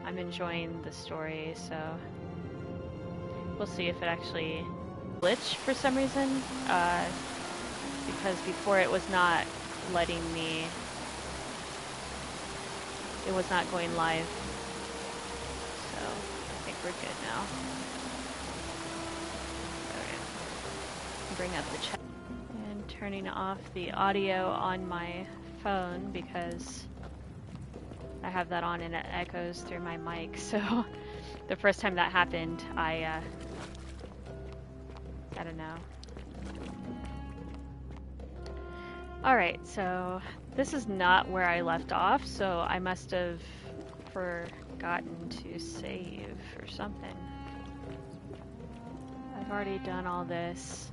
I'm enjoying the story, so we'll see if it actually glitched for some reason, because before it was not letting me, it was not going live, so I think we're good now. Alright, bring up the chat and turning off the audio on my phone because I have that on and it echoes through my mic, so the first time that happened, I don't know. Alright, so this is not where I left off, so I must have forgotten to save or something. I've already done all this.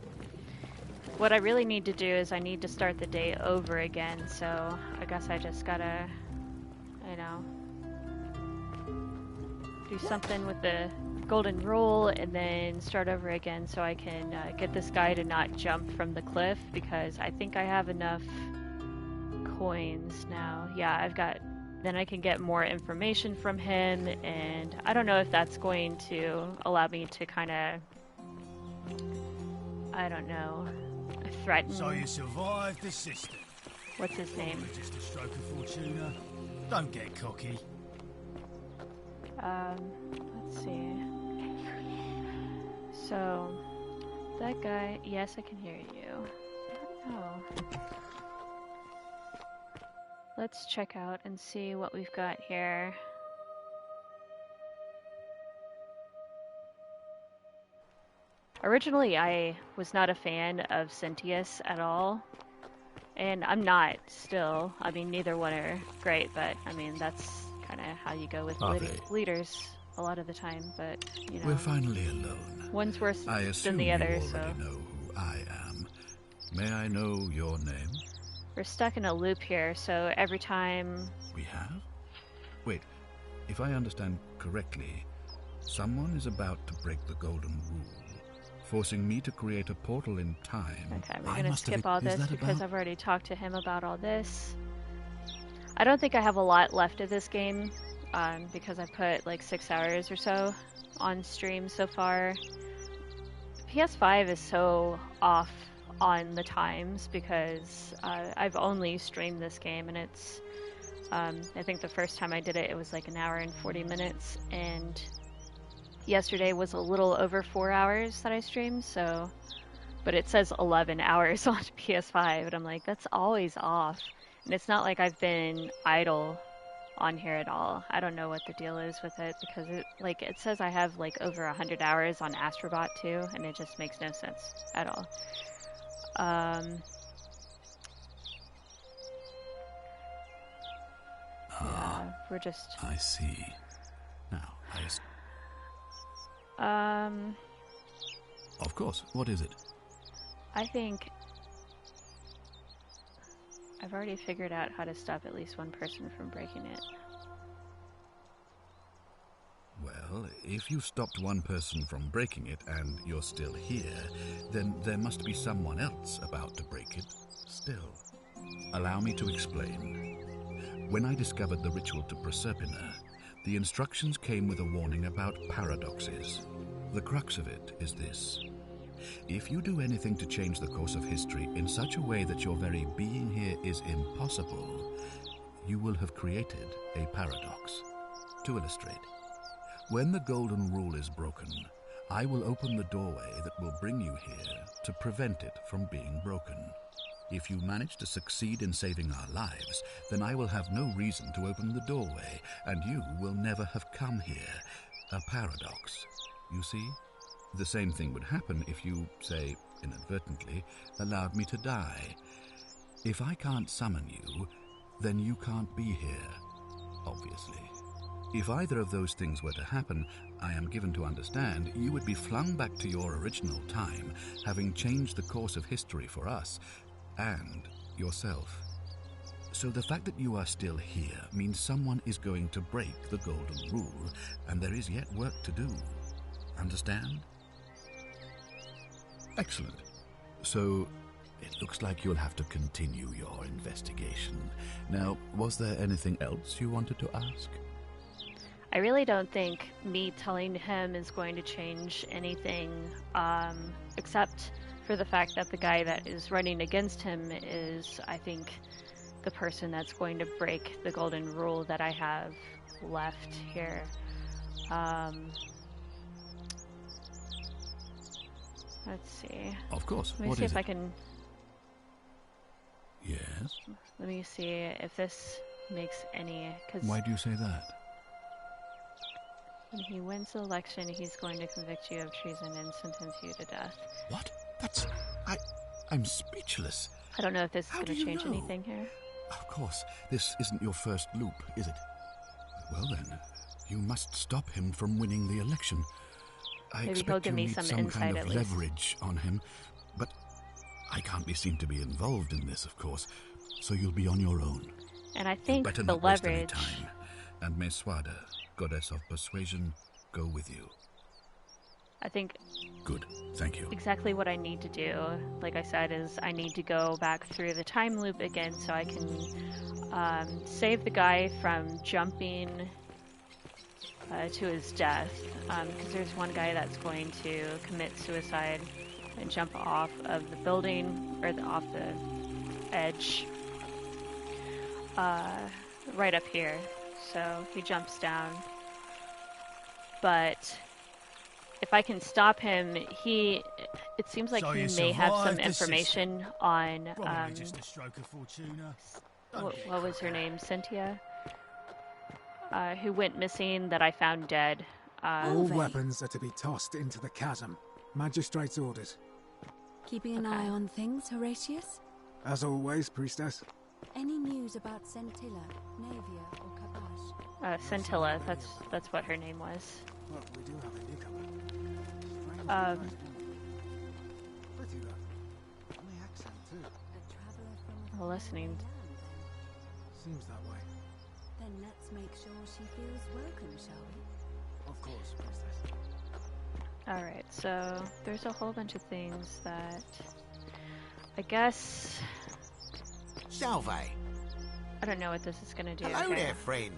What I really need to do is I need to start the day over again, so I guess I just gotta, you know, do something with the golden rule and then start over again so I can get this guy to not jump from the cliff, because I think I have enough coins now. Yeah, I've got, then I can get more information from him, and I don't know if that's going to allow me to kind of, I don't know, threaten. So you survived the system. What's his name? Probably just a stroke of fortuna. Don't get cocky. Let's see. So, that guy, yes, I can hear you. Oh. Let's check out and see what we've got here. Originally, I was not a fan of Sentius at all. And I'm not still. I mean, neither one are great, but I mean, that's kind of how you go with leaders a lot of the time, but you know. We're finally alone. One's worse than the other, so. I know who I am. May I know your name? We're stuck in a loop here, so every time... We have? Wait, if I understand correctly, someone is about to break the golden rule, forcing me to create a portal in time. Okay, we're gonna skip all this because I've already talked to him about all this. I don't think I have a lot left of this game, because I put like 6 hours or so on stream so far. PS5 is so off on the times because I've only streamed this game, and it's I think the first time I did it, it was like 1 hour and 40 minutes, and yesterday was a little over 4 hours that I streamed, so, but it says 11 hours on PS5, and I'm like, that's always off. And it's not like I've been idle on here at all. I don't know what the deal is with it, because it says I have like over 100 hours on Astrobot too, and it just makes no sense at all. Yeah, we're just... I see. Now, Of course. What is it? I think I've already figured out how to stop at least one person from breaking it. Well, if you stopped one person from breaking it and you're still here, then there must be someone else about to break it still. Allow me to explain. When I discovered the ritual to Proserpina, the instructions came with a warning about paradoxes. The crux of it is this. If you do anything to change the course of history in such a way that your very being here is impossible, you will have created a paradox. To illustrate, when the golden rule is broken, I will open the doorway that will bring you here to prevent it from being broken. If you manage to succeed in saving our lives, then I will have no reason to open the doorway, and you will never have come here. A paradox, you see? The same thing would happen if you, say, inadvertently, allowed me to die. If I can't summon you, then you can't be here, obviously. If either of those things were to happen, I am given to understand you would be flung back to your original time, having changed the course of history for us and yourself. So the fact that you are still here means someone is going to break the golden rule, and there is yet work to do. Understand? Excellent. So, It looks like you'll have to continue your investigation. Now, was there anything else you wanted to ask? I really don't think me telling him is going to change anything, except for the fact that the guy that is running against him is, I think, the person that's going to break the golden rule that I have left here. Let's see. Of course. Let me see if I can... Yes? Let me see if this makes any... Cause Why do you say that? when he wins the election, he's going to convict you of treason and sentence you to death. What? That's... I'm speechless. I don't know if this is How going do to you change know? anything here. Of course, this isn't your first loop, is it? Well then, you must stop him from winning the election. I Maybe he'll expect give you me need some some insight kind at of least. leverage on him, but I can't be seen to be involved in this, of course, so you'll be on your own. And I You think better the not waste any leverage... time. And Meswada, goddess of persuasion, go with you. I think Good, thank you. exactly what I need to do, like I said, is I need to go back through the time loop again so I can save the guy from jumping to his death. Because there's one guy that's going to commit suicide and jump off of the building, or off the edge, right up here. So he jumps down. But if I can stop him, it seems like So he you may have some survived the information on, Probably just a stroke of Fortuna. Don't get what was her cocky. name? Cynthia? Who went missing that I found dead. All weapons are to be tossed into the chasm. Magistrate's orders. Keeping an eye on things, Horatius? As always, priestess. Any news about Scintilla, Navia, or Kabash? Scintilla, that's what her name was. Look, we do have a newcomer. Strange Um, device. Pretty rough. Funny accent too. A traveller from a Well, listening. land, Seems that way. Then let's make sure she feels welcome, shall we? Of course, priestess. Alright, so there's a whole bunch of things that I guess Salve. I don't know what this is gonna do. Hello here. there, friend.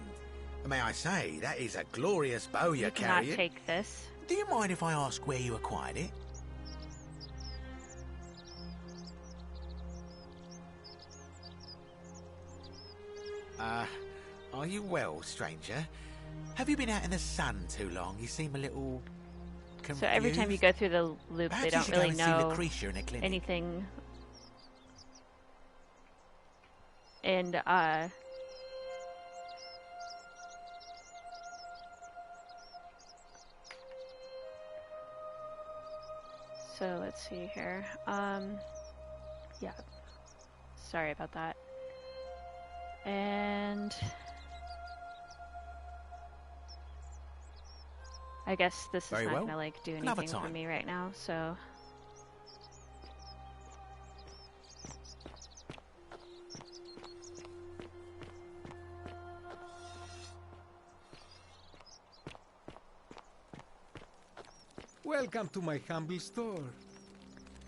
May I say, that is a glorious bow You you're cannot carrying. take this. Do you mind if I ask where you acquired it? Are you well, stranger? Have you been out in the sun too long? You seem a little confused. So every time you go through the loop, Perhaps they you don't should go really and see know Lucretia in a clinic. anything. And so let's see here. Yeah. Sorry about that. And I guess this is Very not well. gonna like do Another anything for time. me right now, so Welcome to my humble store.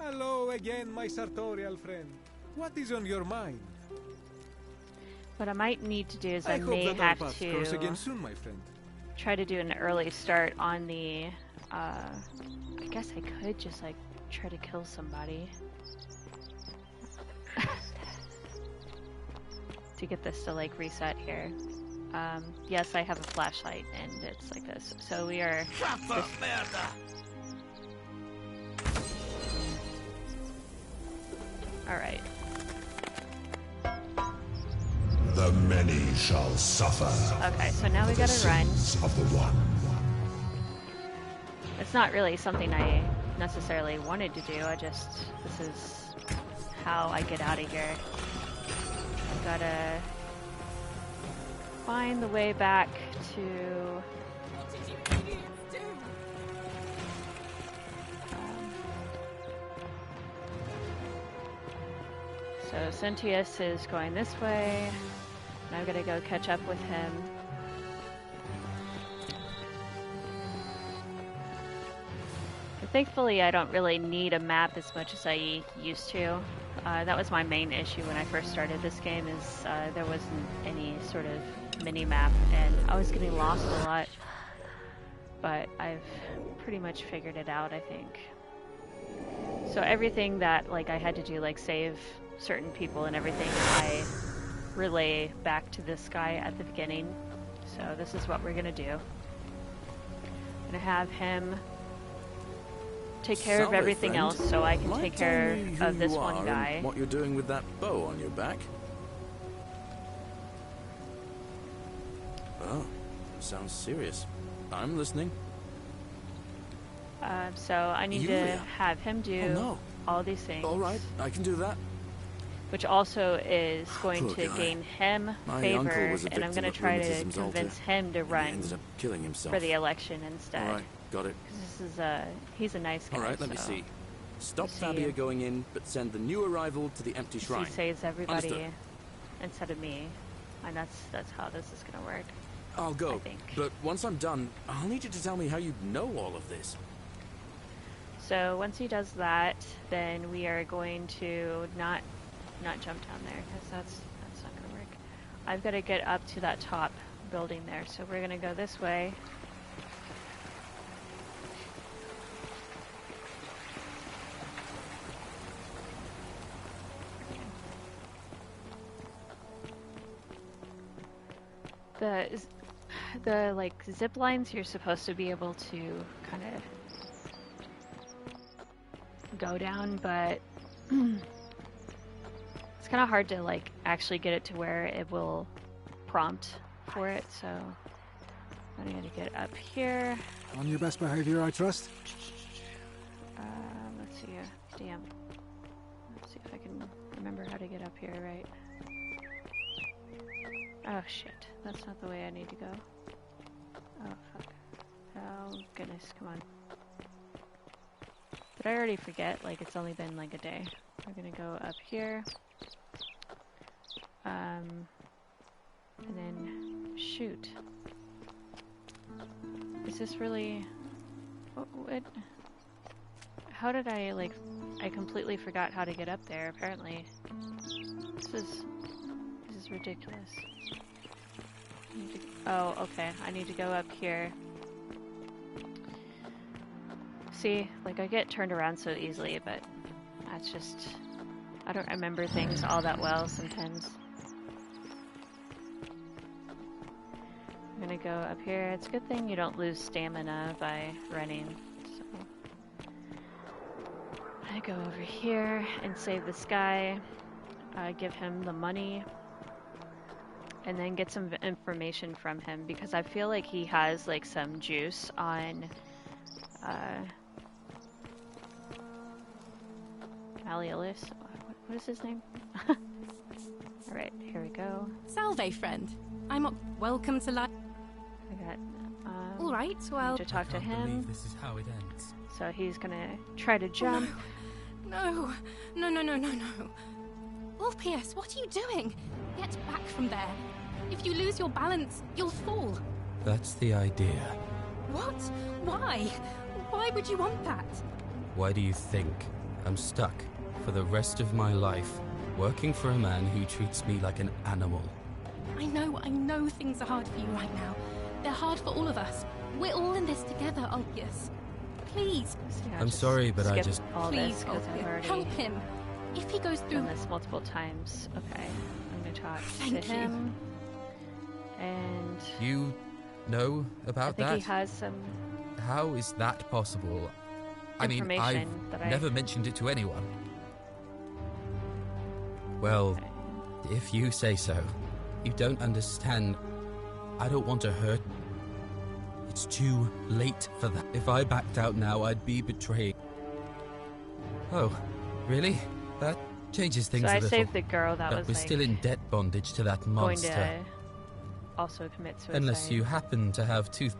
Hello again, my sartorial friend. What is on your mind? what I might need to do is I I hope may that our have paths cross again to soon, my friend. try to do an early start on the I guess I could just like try to kill somebody to get this to like reset here. Yes, I have a flashlight and it's like this. So we are Alright. The many shall suffer. Okay, so now we for the gotta run. sins of the one. It's not really something I necessarily wanted to do, this is how I get out of here. I gotta find the way back to... So Sentius is going this way, and I'm gonna go catch up with him. Thankfully, I don't really need a map as much as I used to. That was my main issue when I first started this game, is there wasn't any sort of mini-map, and I was getting lost a lot. But I've pretty much figured it out, I think. So everything that like I had to do, like save certain people and everything, I relay back to this guy at the beginning. So this is what we're gonna do. I'm gonna have him take care of everything else, so I can take care of this one guy. What you're doing with that bow on your back? Oh, sounds serious. I'm listening. So I need to have him do all these things. All right, I can do that. Which also is going to gain him favor, and I'm going to try to convince him to run ended up killing himself for the election instead. All right, got it. This is he's a nice guy. All right, let me see. Stop Fabia going in, but send the new arrival to the empty shrine. He saves everybody Understood. instead of me, and that's how this is going to work. I'll go, I think. but once I'm done, I'll need you to tell me how you know all of this. So once he does that, then we are going to not jump down there, because that's not going to work. I've got to get up to that top building there, so we're going to go this way. The like zip lines, you're supposed to be able to kind of go down, but it's kind of hard to like actually get it to where it will prompt for it. So I'm gonna get up here. On your best behavior, I trust. Let's see. Damn. Let's see if I can remember how to get up here right. Oh shit, that's not the way I need to go. Oh fuck. Oh goodness, come on. Did I already forget? Like, it's only been like a day. We're gonna go up here. And then shoot. Is this really... What? How did I, like... I completely forgot how to get up there, apparently. This is ridiculous. Oh, okay. I need to go up here. See, like I get turned around so easily, but that's just... I don't remember things all that well sometimes. I'm gonna go up here. It's a good thing you don't lose stamina by running. So I go over here and save this guy. Give him the money. And then get some information from him, because I feel like he has like some juice on Malleolus. What is his name? Alright, here we go. Salve, friend. I'm welcome to life. I got Alright, well, to talk to him. This is how it ends. So he's gonna try to jump. No. Ulpius, what are you doing? Get back from there. If you lose your balance, you'll fall. That's the idea. What? Why? Why would you want that? Why do you think I'm stuck for the rest of my life working for a man who treats me like an animal? I know things are hard for you right now. They're hard for all of us. We're all in this together, Ulpius. Please. I'm sorry, but I just... Please, Ulpius, help him. If he goes through... Done this multiple times. Okay, I'm gonna talk to him. And... You know about that? I think he has some... How is that possible? I mean, I've never mentioned it to anyone. Well, if you say so. You don't understand. I don't want to hurt. It's too late for that. If I backed out now, I'd be betrayed. Oh, really? That changes things a little. So I saved the girl that was we're like still in debt bondage to that monster. Going to also commit suicide. Unless you happen to have tooth.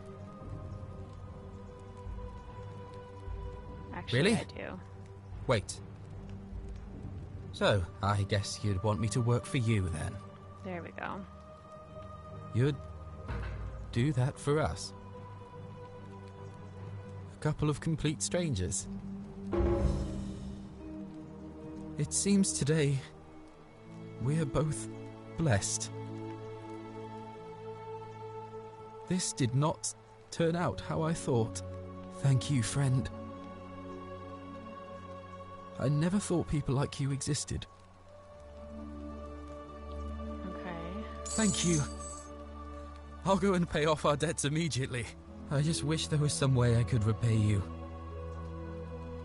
Actually, really? I do. Wait. So, I guess you'd want me to work for you then. There we go. You'd do that for us? A couple of complete strangers? It seems today we're both blessed. This did not turn out how I thought. Thank you, friend. I never thought people like you existed. Okay. Thank you. I'll go and pay off our debts immediately. I just wish there was some way I could repay you.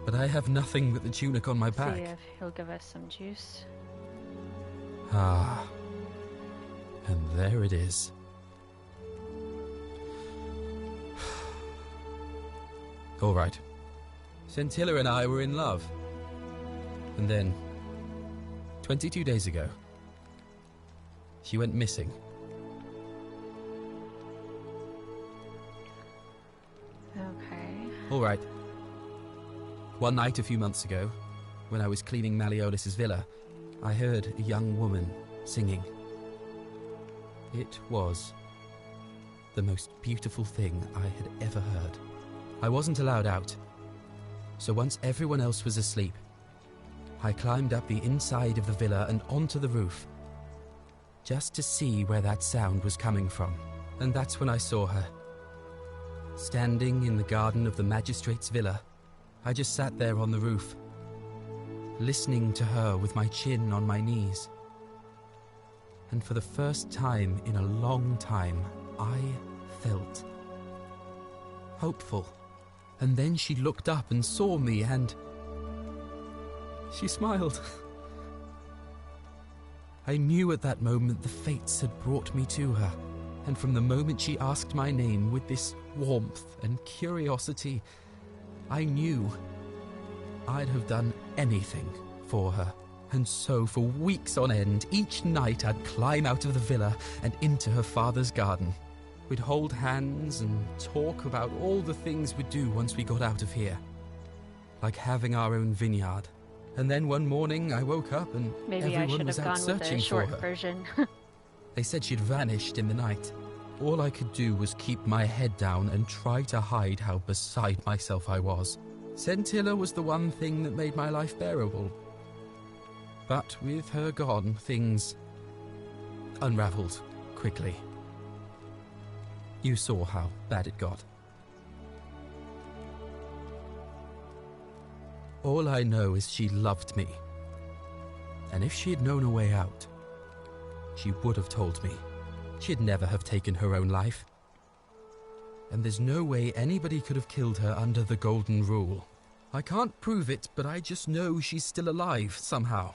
But I have nothing but the tunic on my back. See if he'll give us some juice. Ah. And there it is. All right. Scintilla and I were in love. And then, 22 days ago, she went missing. Okay. All right. One night a few months ago, when I was cleaning Malleolus's villa, I heard a young woman singing. It was the most beautiful thing I had ever heard. I wasn't allowed out, so once everyone else was asleep, I climbed up the inside of the villa and onto the roof, just to see where that sound was coming from. And that's when I saw her. Standing in the garden of the magistrate's villa, I just sat there on the roof, listening to her with my chin on my knees. And for the first time in a long time, I felt hopeful. And then she looked up and saw me, and she smiled. I knew at that moment the fates had brought me to her, and from the moment she asked my name with this warmth and curiosity, I knew I'd have done anything for her. And so for weeks on end, each night I'd climb out of the villa and into her father's garden. We'd hold hands and talk about all the things we'd do once we got out of here. Like having our own vineyard. And then one morning I woke up and maybe everyone was out searching for her. Version. They said she'd vanished in the night. All I could do was keep my head down and try to hide how beside myself I was. Scintilla was the one thing that made my life bearable. But with her gone, things unraveled quickly. You saw how bad it got. All I know is she loved me. And if she had known a way out, she would have told me. She'd never have taken her own life. And there's no way anybody could have killed her under the Golden Rule. I can't prove it, but I just know she's still alive somehow.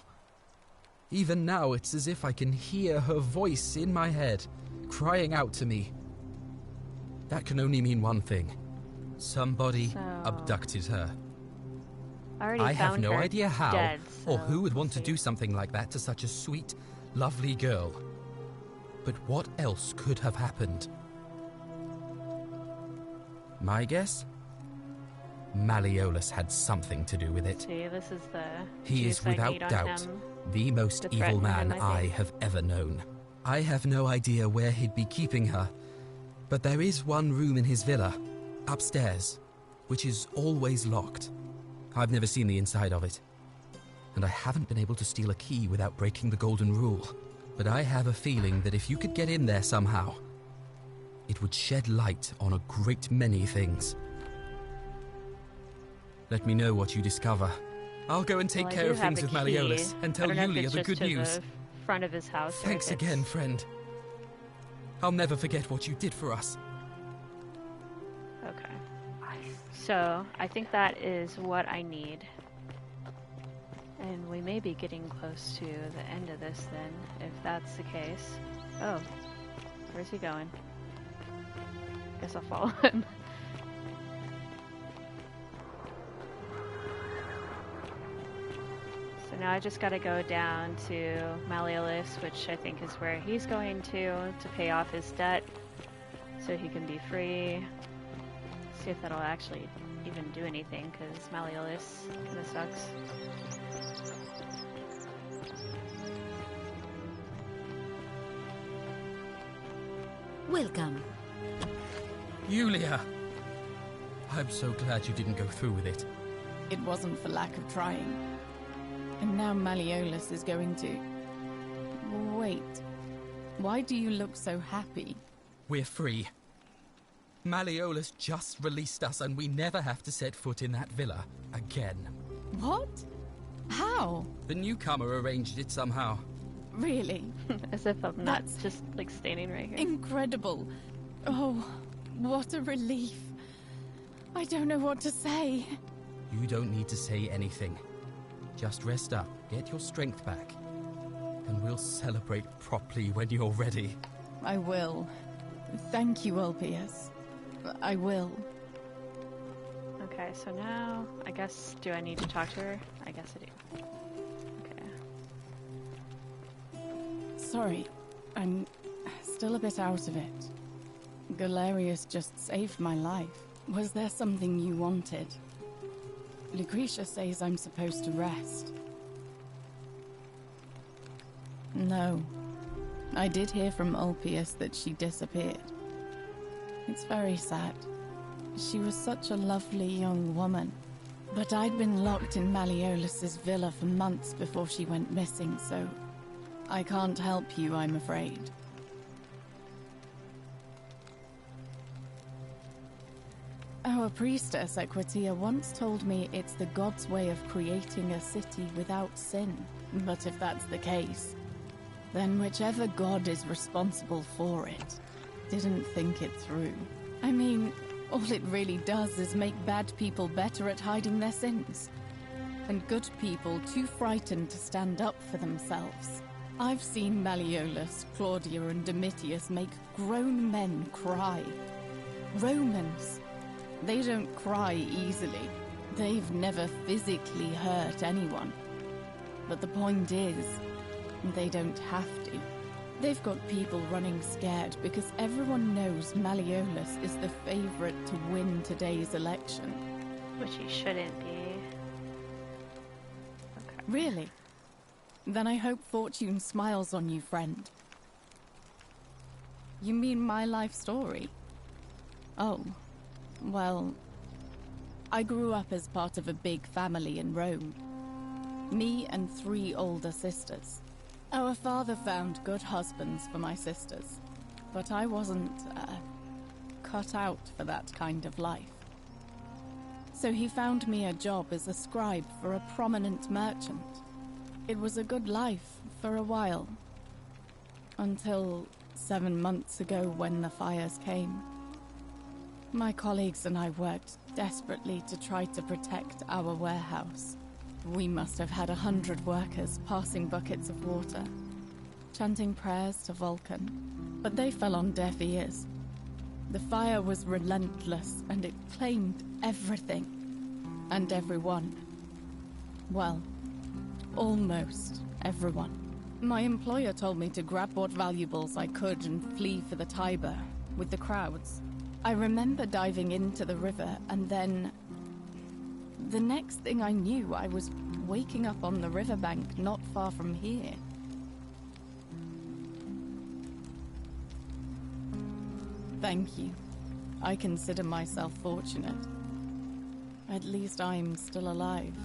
Even now, it's as if I can hear her voice in my head, crying out to me. That can only mean one thing. Somebody abducted her. I have no idea how dead, or who would want to do something like that to such a sweet, lovely girl. But what else could have happened? My guess? Malleolus had something to do with it. See, this is the he is without doubt the most evil man I have ever known. I have no idea where he'd be keeping her, but there is one room in his villa, upstairs, which is always locked. I've never seen the inside of it, and I haven't been able to steal a key without breaking the Golden Rule. But I have a feeling that if you could get in there somehow, it would shed light on a great many things. Let me know what you discover. I'll go and take care of things with Malleolus and tell Yulia the good news. The front of his house. Thanks again, friend. I'll never forget what you did for us. Okay. So, I think that is what I need. And we may be getting close to the end of this then, if that's the case. Oh, where's he going? Guess I'll follow him. So now I just gotta go down to Malleolus, which I think is where he's going to pay off his debt so he can be free. See if that'll actually even do anything, because Malleolus kinda sucks. Welcome. Yulia! I'm so glad you didn't go through with it. It wasn't for lack of trying. And now Malleolus is going to... Wait. Why do you look so happy? We're free. Malleolus just released us and we never have to set foot in that villa again. What? How? The newcomer arranged it somehow. Really? As if I'm not just like standing right here. Incredible. Oh, what a relief. I don't know what to say. You don't need to say anything. Just rest up, get your strength back, and we'll celebrate properly when you're ready. I will. Thank you, Ulpius. I will. Okay, so now, I guess, do I need to talk to her? I guess I do. Okay. Sorry, I'm still a bit out of it. Galerius just saved my life. Was there something you wanted? Lucretia says I'm supposed to rest. No. I did hear from Ulpius that she disappeared. It's very sad. She was such a lovely young woman. But I'd been locked in Malleolus's villa for months before she went missing, so I can't help you, I'm afraid. Our priestess, Equitia, once told me it's the god's way of creating a city without sin. But if that's the case, then whichever god is responsible for it didn't think it through. I mean, all it really does is make bad people better at hiding their sins, and good people too frightened to stand up for themselves. I've seen Malleolus, Claudia, and Domitius make grown men cry. Romans. They don't cry easily. They've never physically hurt anyone. But the point is, they don't have to. They've got people running scared because everyone knows Malleolus is the favorite to win today's election. Which he shouldn't be. Okay. Really? Then I hope fortune smiles on you, friend. You mean my life story? Oh. Well, I grew up as part of a big family in Rome. Me and 3 older sisters. Our father found good husbands for my sisters, but I wasn't, cut out for that kind of life. So he found me a job as a scribe for a prominent merchant. It was a good life for a while, until 7 months ago when the fires came. My colleagues and I worked desperately to try to protect our warehouse. We must have had 100 workers passing buckets of water, chanting prayers to Vulcan, but they fell on deaf ears. The fire was relentless, and it claimed everything, and everyone. Well, almost everyone. My employer told me to grab what valuables I could and flee for the Tiber, with the crowds. I remember diving into the river, and then... the next thing I knew, I was waking up on the riverbank not far from here. Thank you. I consider myself fortunate. At least I'm still alive.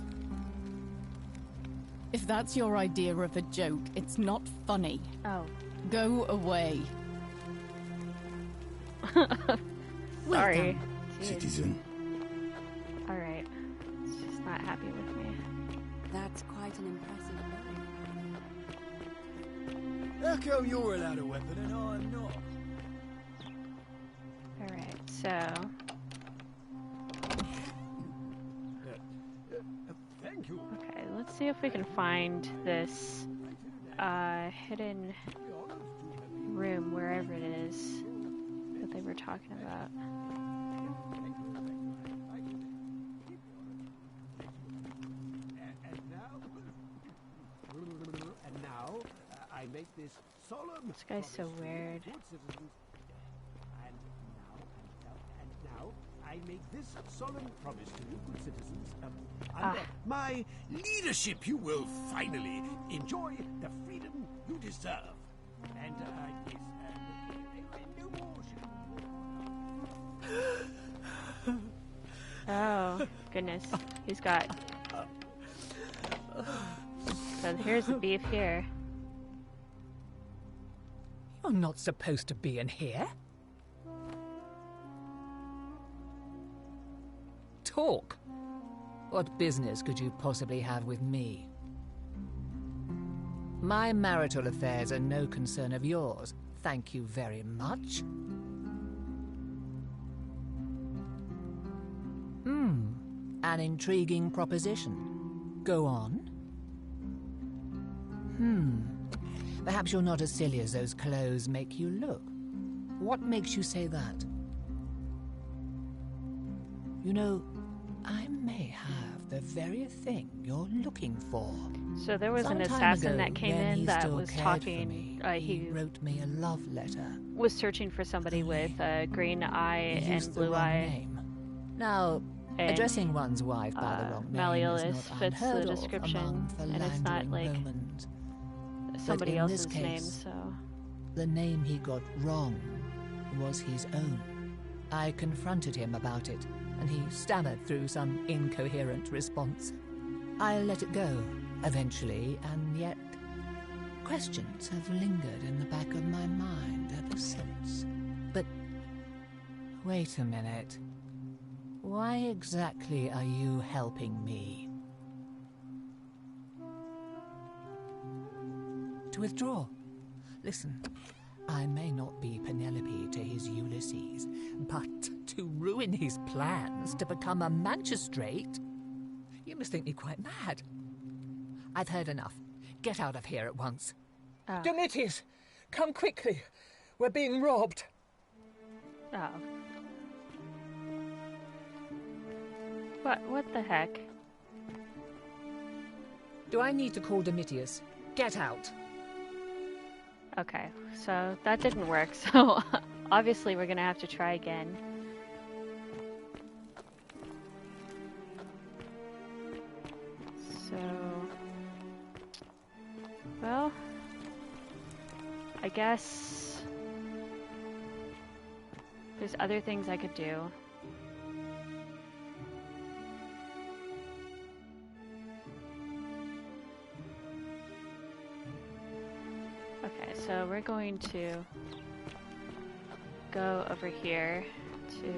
If that's your idea of a joke, it's not funny. Oh. Go away. Sorry. Citizen. Alright. It's just not happy with me. That's quite an impressive weapon. How come you're allowed a weapon and I'm not? Alright, so... Thank you. Okay, let's see if we can find this hidden room, wherever it is, that they were talking about. And now, I make this solemn... This guy's so weird. And now, I make this solemn promise to you, good citizens. Under my leadership, you will finally enjoy the freedom you deserve. And, yes, no more Oh, goodness. He's got So here's the beef here. You're not supposed to be in here. Talk. What business could you possibly have with me? My marital affairs are no concern of yours. Thank you very much. An intriguing proposition. Go on. Perhaps you're not as silly as those clothes make you look. What makes you say that? You know, I may have the very thing you're looking for. So there was an assassin that came in that was talking. He wrote me a love letter. Was searching for somebody with a green eye and blue eye. Now, addressing one's wife by the wrong name Malleolus is not fits the unheard of description, among and it's not like Romans. somebody But in this else's name. case, So the name he got wrong was his own. I confronted him about it, and he stammered through some incoherent response. I let it go, eventually, and yet questions have lingered in the back of my mind ever since. But wait a minute. Why exactly are you helping me? To withdraw. Listen, I may not be Penelope to his Ulysses, but to ruin his plans to become a magistrate? You must think me quite mad. I've heard enough. Get out of here at once. Domitius, come quickly. We're being robbed. Oh. What the heck? Do I need to call Domitius? Get out. Okay, so that didn't work, so obviously we're gonna have to try again. So, well, I guess there's other things I could do. Okay, so we're going to go over here to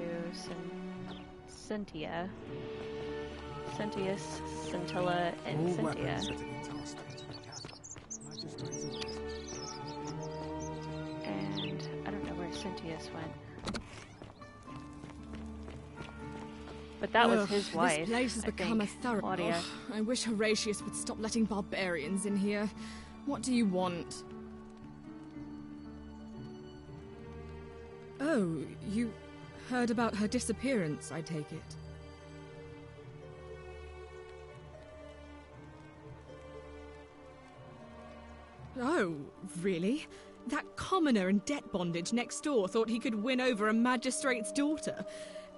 Cynthia. Cynthius, Scintilla, and Cynthia. And I don't know where Cynthius went. But that was his wife. This place has become a thorough. Claudia. I wish Horatius would stop letting barbarians in here. What do you want? Oh, you heard about her disappearance, I take it. Oh, really? That commoner in debt bondage next door thought he could win over a magistrate's daughter.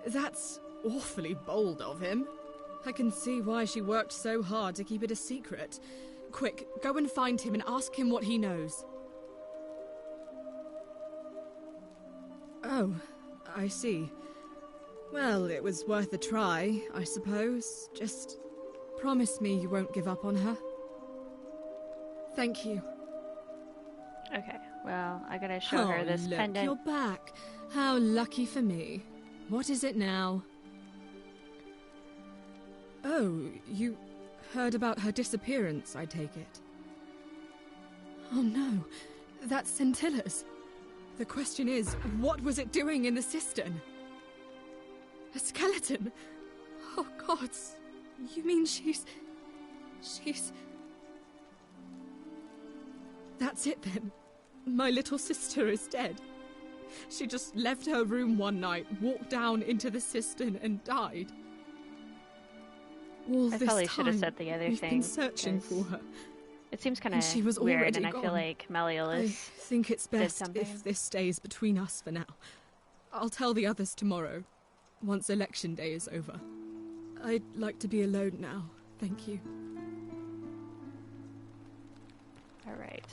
That's awfully bold of him. I can see why she worked so hard to keep it a secret. Quick, go and find him and ask him what he knows. Oh, I see. Well, it was worth a try, I suppose. Just promise me you won't give up on her. Thank you. Okay, well, I gotta show her this look, pendant. You're back. How lucky for me. What is it now? Oh, you heard about her disappearance, I take it. Oh no, that's Scintilla's. The question is, what was it doing in the cistern? A skeleton? Oh gods, you mean she's... That's it then. My little sister is dead. She just left her room one night, walked down into the cistern and died. All I this probably should have time, said the other we've thing. been searching for her. It seems kind And she was of weird, already and I feel gone. like Malleolus I think it's did best something. if this stays between us for now. I'll tell the others tomorrow, once election day is over. I'd like to be alone now, thank you. Alright.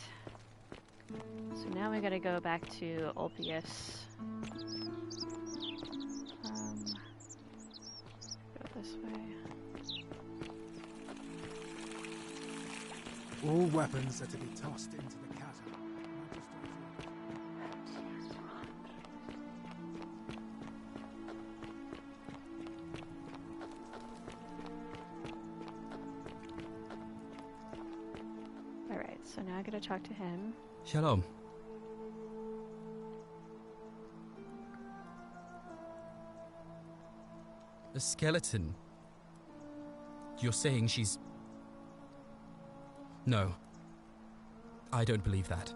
So now we gotta go back to Ulpius. Go this way. All weapons are to be tossed into the chasm. Alright, so now I gotta talk to him. Shalom. A skeleton? You're saying she's... No. I don't believe that.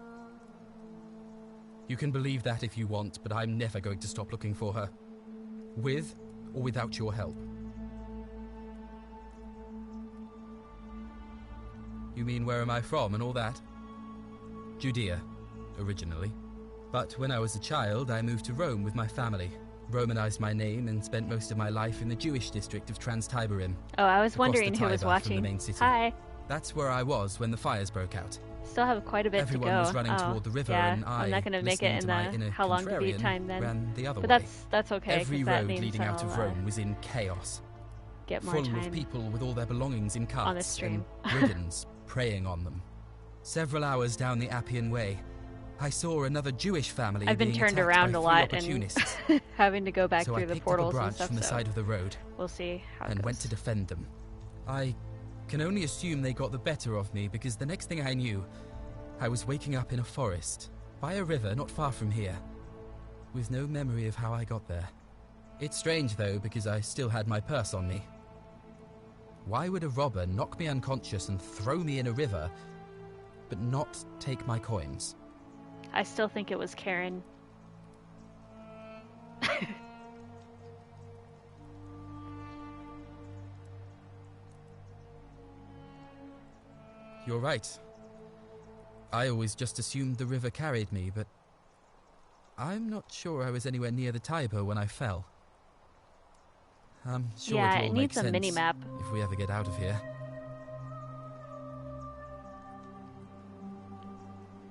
You can believe that if you want, but I'm never going to stop looking for her. With or without your help. You mean where am I from and all that? Judea, originally. But when I was a child, I moved to Rome with my family. Romanized my name and spent most of my life in the Jewish district of Trans-Tiberim. Oh, I was wondering who was watching. From the main city. Hi. That's where I was when the fires broke out. Still have quite a bit to go. Everyone was running toward the river, yeah, and I'm not going to make it in the how long to beat time then. Ran the other but way. that's okay. Every that road means leading out of I'll, Rome was in chaos. Get more full time of people with all their belongings in carts on the stream. and brigands preying on them. Several hours down the Appian Way, I saw another Jewish family. I've been turned around a lot and having to go back so through the portals and stuff. From the side of the road. We'll see how it and goes. Went to defend them. I can only assume they got the better of me because the next thing I knew, I was waking up in a forest by a river not far from here, with no memory of how I got there. It's strange though because I still had my purse on me. Why would a robber knock me unconscious and throw me in a river, but not take my coins? I still think it was Karen. You're right. I always just assumed the river carried me, but I'm not sure I was anywhere near the Tiber when I fell. I'm sure yeah, it'll all it needs make a sense mini-map. if we ever get out of here.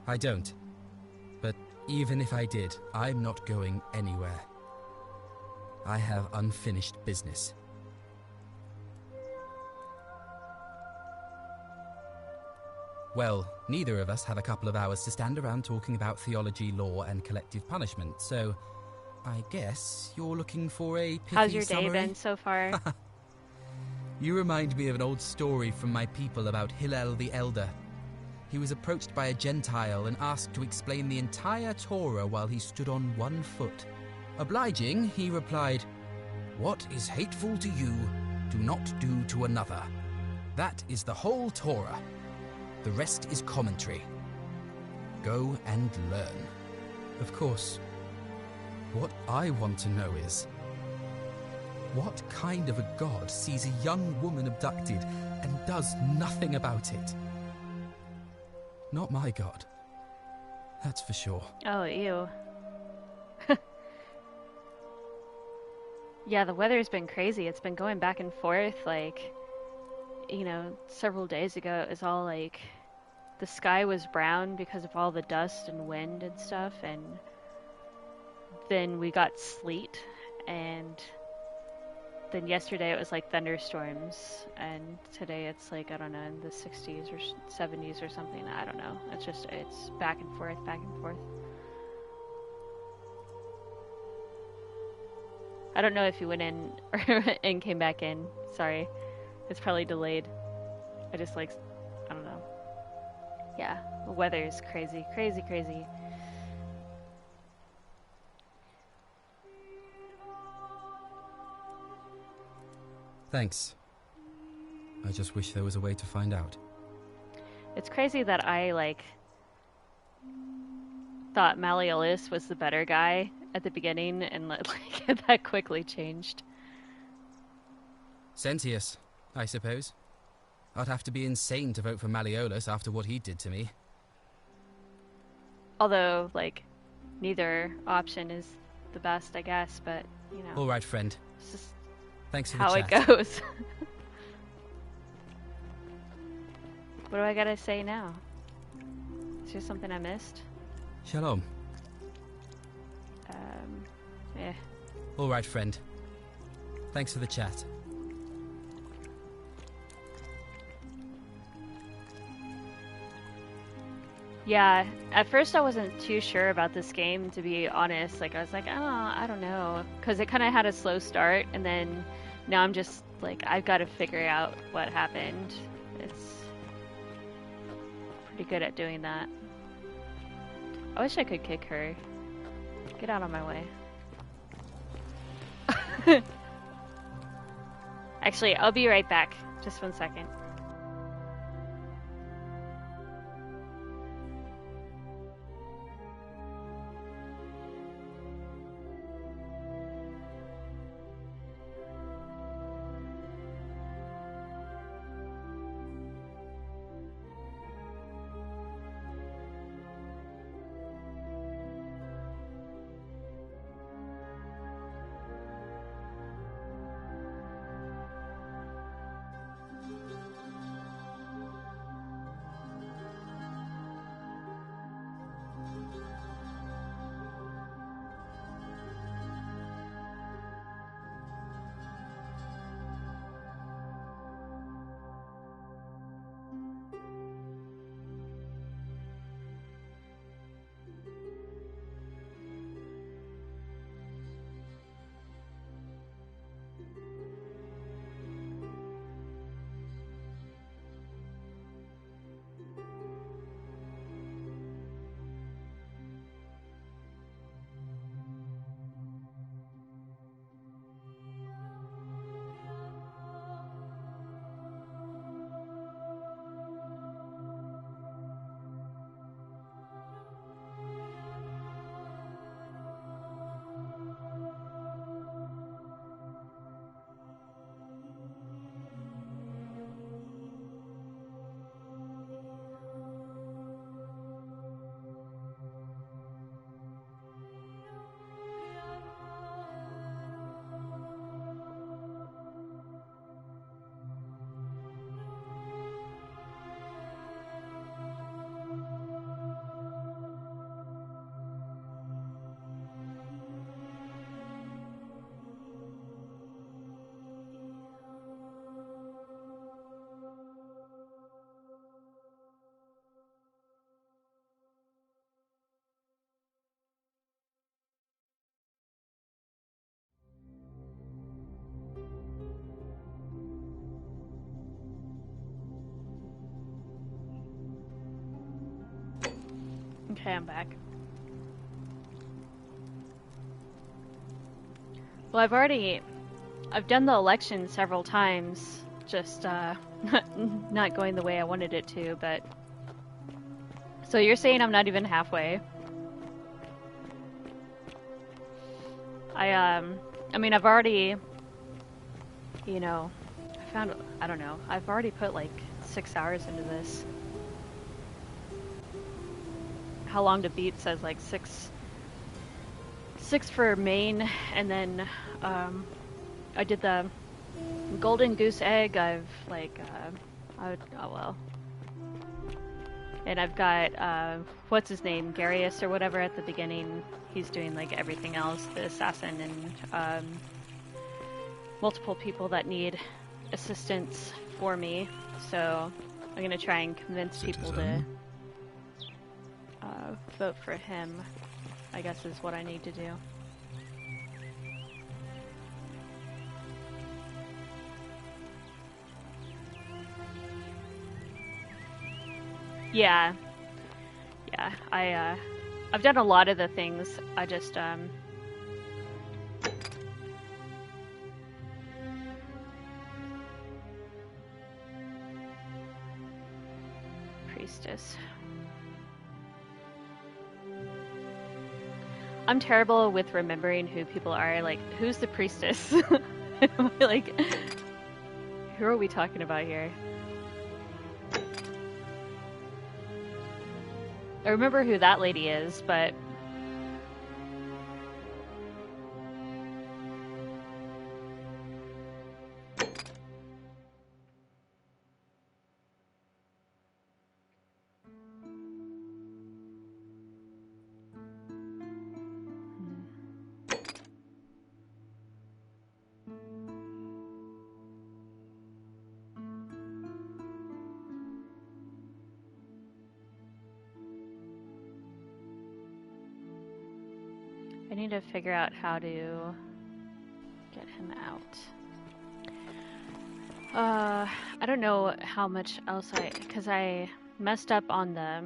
I don't. But even if I did, I'm not going anywhere. I have unfinished business. Well, neither of us have a couple of hours to stand around talking about theology, law, and collective punishment, so I guess you're looking for a pithy How's your summary? day been so far? You remind me of an old story from my people about Hillel the Elder. He was approached by a Gentile and asked to explain the entire Torah while he stood on one foot. Obliging, he replied, "What is hateful to you, do not do to another. That is the whole Torah. The rest is commentary. Go and learn." Of course, what I want to know is, what kind of a god sees a young woman abducted and does nothing about it? Not my god. That's for sure. Oh, ew. Yeah, the weather's been crazy. It's been going back and forth, like, you know, several days ago it was all like, the sky was brown because of all the dust and wind and stuff, and then we got sleet, and then yesterday it was like thunderstorms, and today it's like, I don't know, in the 60s or 70s or something. I don't know. It's just, it's back and forth, back and forth. I don't know if you went in and came back in. Sorry. It's probably delayed. I just like, I don't know. Yeah, the weather is crazy, crazy, crazy. Thanks. I just wish there was a way to find out. It's crazy that I, like, thought Malleolus was the better guy at the beginning, and like that quickly changed. Sentius, I suppose. I'd have to be insane to vote for Malleolus after what he did to me. Although, like, neither option is the best, I guess, but, you know. All right, friend. It's just thanks for the how chat. it goes. What do I gotta say now? Is there something I missed? Shalom. Yeah. All right, friend. Thanks for the chat. Yeah, at first I wasn't too sure about this game, to be honest. Like, I was like, oh, I don't know. Because it kind of had a slow start, and then now I'm just like, I've got to figure out what happened. It's pretty good at doing that. I wish I could kick her. Get out of my way. Actually, I'll be right back. Just 1 second. Okay, I'm back. Well, I've done the election several times, just not going the way I wanted it to, but... So you're saying I'm not even halfway? I mean, I've already, you know, I don't know, I've already put like 6 hours into this. How long to beat says like six for main, and then I did the golden goose egg. I've like oh well, and I've got what's his name, Garius or whatever at the beginning. He's doing like everything else, the assassin, and multiple people that need assistance for me. So I'm gonna try and convince people to vote for him, I guess is what I need to do. Yeah. Yeah, I've done a lot of the things. I just priestess. I'm terrible with remembering who people are. Like, who's the priestess? Like, who are we talking about here? I remember who that lady is, but... I need to figure out how to get him out. I don't know how much else because I messed up on the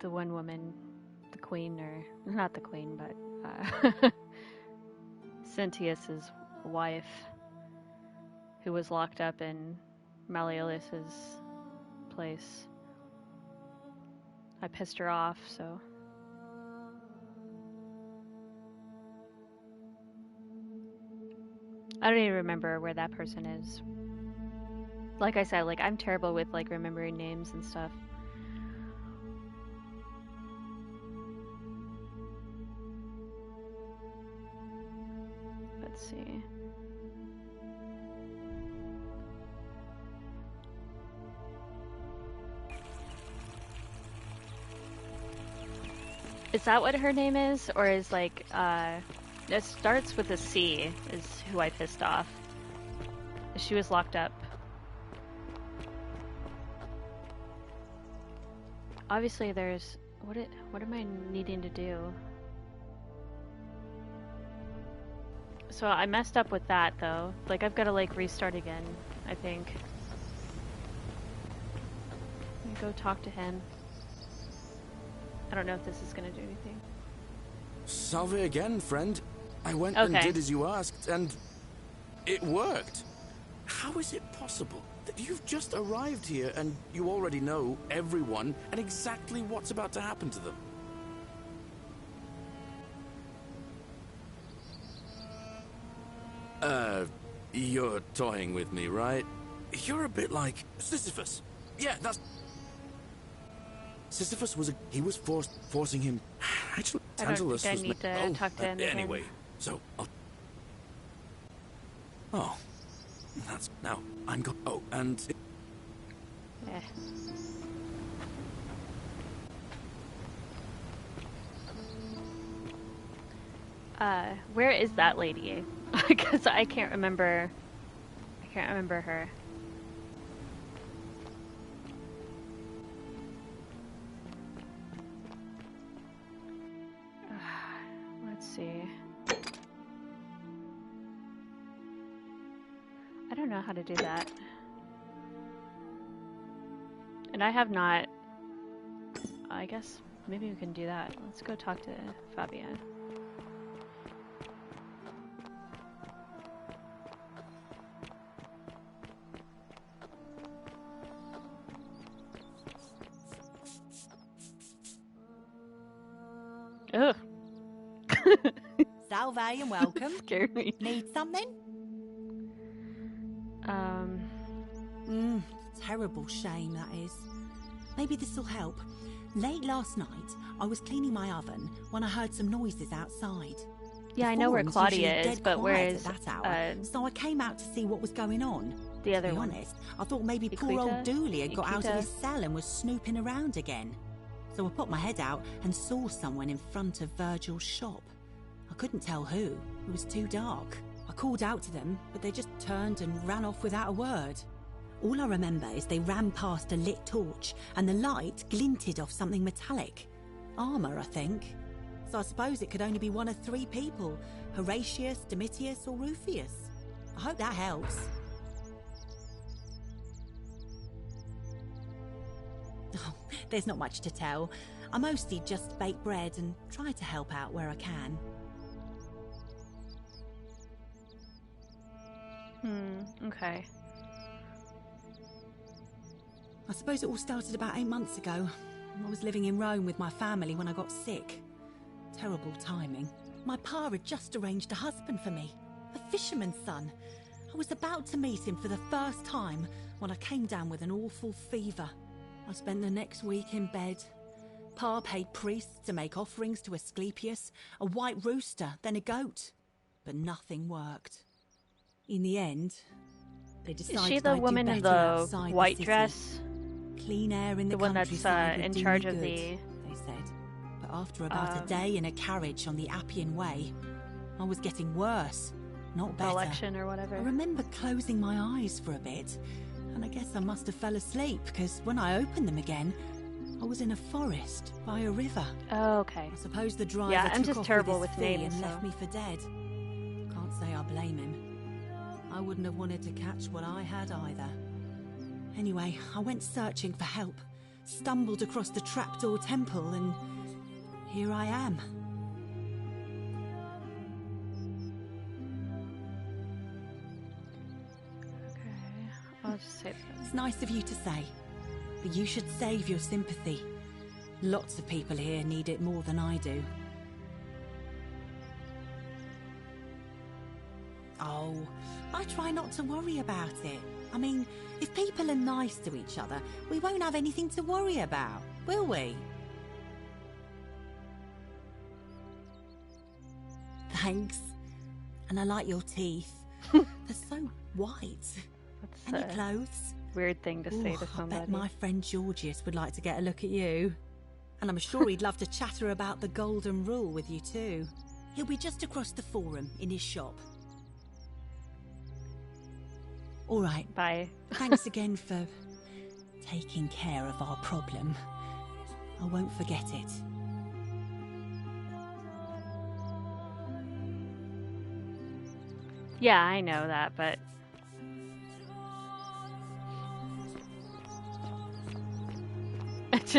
one woman, the queen, or not the queen, but Sentius's wife, who was locked up in Malleolus's place. I pissed her off, so. I don't even remember where that person is. Like I said, like I'm terrible with like remembering names and stuff. Let's see. Is that what her name is? Or is like, it starts with a C, is who I pissed off. She was locked up. Obviously there's, what am I needing to do? So I messed up with that though. Like I've got to like restart again, I think. Let me go talk to him. I don't know if this is gonna do anything. Salve again, friend. I went and did as you asked, and it worked. How is it possible that you've just arrived here and you already know everyone and exactly what's about to happen to them? You're toying with me, right? You're a bit like Sisyphus. Yeah, that's... Sisyphus was he was forcing him... Actually, Tantalus was... I need to talk to him anyway, again. so Oh. That's... Now, I'm go... Oh, and... Where is that lady? Because I can't remember her. Let's see. I don't know how to do that. And I have not... I guess maybe we can do that. Let's go talk to Fabia. Ugh. Salve and welcome. Scared me. Need something? Terrible shame, that is. Maybe this'll help. Late last night, I was cleaning my oven when I heard some noises outside. Yeah, I know where Claudia is, but where is that hour, so I came out to see what was going on. The other one. To be honest, I thought maybe poor old Dooley had got out of his cell and was snooping around again. So I put my head out and saw someone in front of Virgil's shop. I couldn't tell who. It was too dark. I called out to them, but they just turned and ran off without a word. All I remember is they ran past a lit torch, and the light glinted off something metallic. Armour, I think. So I suppose it could only be one of three people. Horatius, Domitius, or Rufius. I hope that helps. Oh, there's not much to tell. I mostly just bake bread and try to help out where I can. Okay. I suppose it all started about 8 months ago. I was living in Rome with my family when I got sick. Terrible timing. My pa had just arranged a husband for me. A fisherman's son. I was about to meet him for the first time when I came down with an awful fever. I spent the next week in bed. Pa paid priests to make offerings to Asclepius, a white rooster, then a goat. But nothing worked. In the end, they decided Is she the woman in the white dress? Clean air in the one that's in charge of the... They said. But after about a day in a carriage on the Appian Way, I was getting worse, not better. Election or whatever. I remember closing my eyes for a bit, and I guess I must have fell asleep, because when I opened them again, I was in a forest by a river. Oh, okay. I suppose the driver I'm took just off terrible with with his fee names and so. left me for dead. Can't say I blame him. I wouldn't have wanted to catch what I had either. Anyway, I went searching for help, stumbled across the trapdoor temple, and here I am. Okay, I'll just say that. It's nice of you to say, but you should save your sympathy. Lots of people here need it more than I do. Oh, I try not to worry about it. I mean, if people are nice to each other, we won't have anything to worry about, will we? Thanks. And I like your teeth. They're so white. That's Any clothes? Weird thing to say to I somebody. bet my friend Georgius would like to get a look at you. And I'm sure he'd love to chatter about the Golden Rule with you too. He'll be just across the forum in his shop. All right. Bye. Thanks again for taking care of our problem. I won't forget it. Yeah, I know that, but it's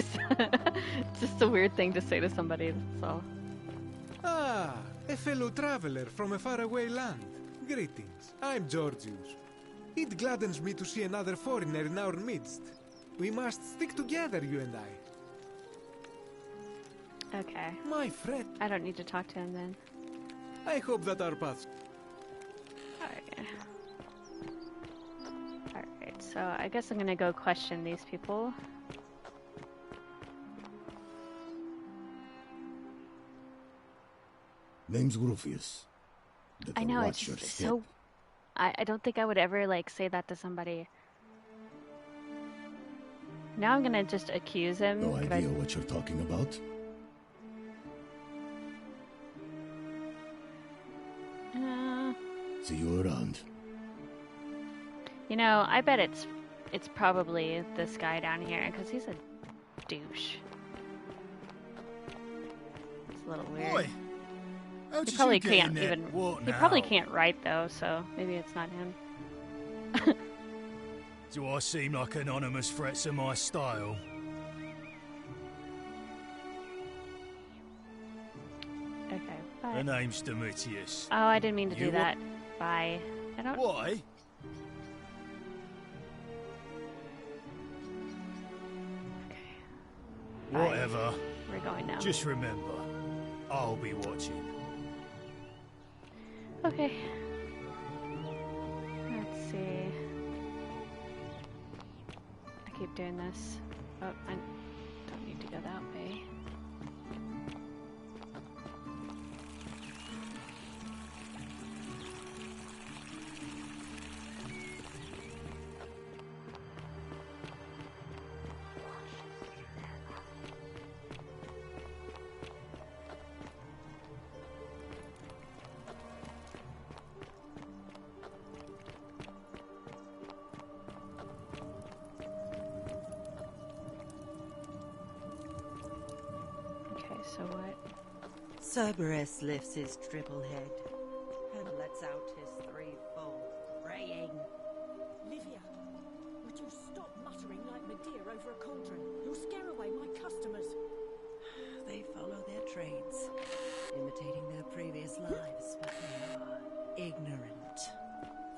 just a weird thing to say to somebody, that's all. Ah, a fellow traveler from a faraway land. Greetings, I'm Georgius. It gladdens me to see another foreigner in our midst. We must stick together, you and I. Okay. My friend. I don't need to talk to him then. I hope that our paths... Alright, so I guess I'm gonna go question these people. Name's Rufius. I know, it's so... I don't think I would ever, like, say that to somebody. Now I'm gonna just accuse him. No idea what you're talking about? See you around. You know, I bet it's probably this guy down here, because he's a douche. It's a little weird. Boy, he probably can't even. He probably can't write though, so maybe it's not him. Do I seem like anonymous threats in my style? Okay, bye. The name's Domitius. Oh, I didn't mean to do that. Bye. I don't. Why? Bye. Whatever. We're going now. Just remember, I'll be watching. Okay. Let's see. I keep doing this. Oh, I don't need to go that way. So what? Cerberus lifts his triple head and lets out his threefold braying. Livia, would you stop muttering like Medea over a cauldron? You'll scare away my customers. They follow their trades, imitating their previous lives, but they are ignorant.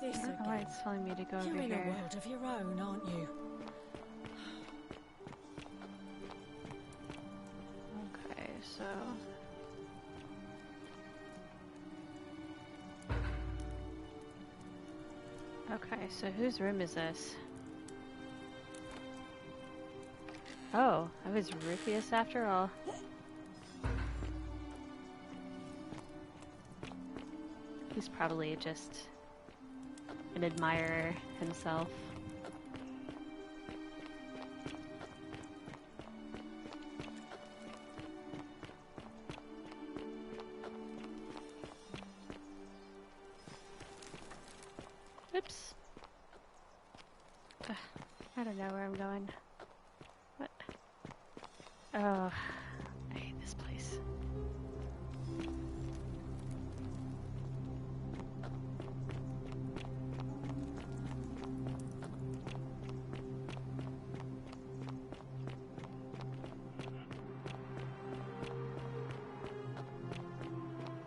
This I don't know why it's telling me to go You're over in here. a world of your own, aren't you? Okay, so... Okay, so whose room is this? Oh, I was Rufius after all. He's probably just an admirer himself. Oops. I don't know where I'm going. What? Oh, I hate this place.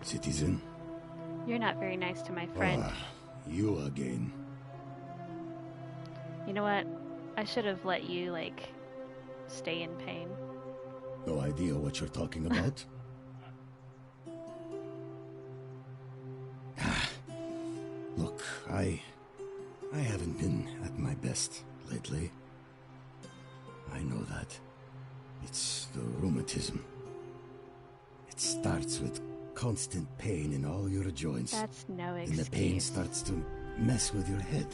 Citizen? You're not very nice to my friend. You again. You know what? I should have let you, like, stay in pain. No idea what you're talking about? Look, I haven't been at my best lately. I know that. It's the rheumatism. It starts with constant pain in all your joints. That's no excuse. And the pain starts to mess with your head.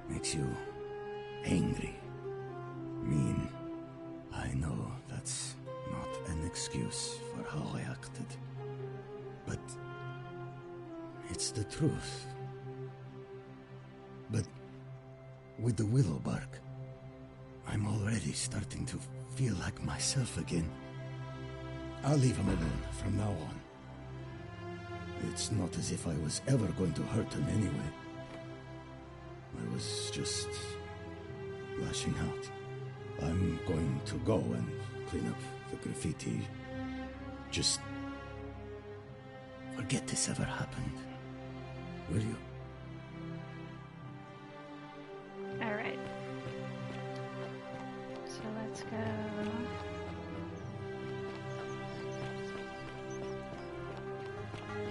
Makes you angry, mean. I know that's not an excuse for how I acted. But it's the truth. But with the willow bark, I'm already starting to feel like myself again. I'll leave him alone from now on. It's not as if I was ever going to hurt him anyway. I was just lashing out. I'm going to go and clean up the graffiti. Just forget this ever happened. Will you? Alright. So let's go.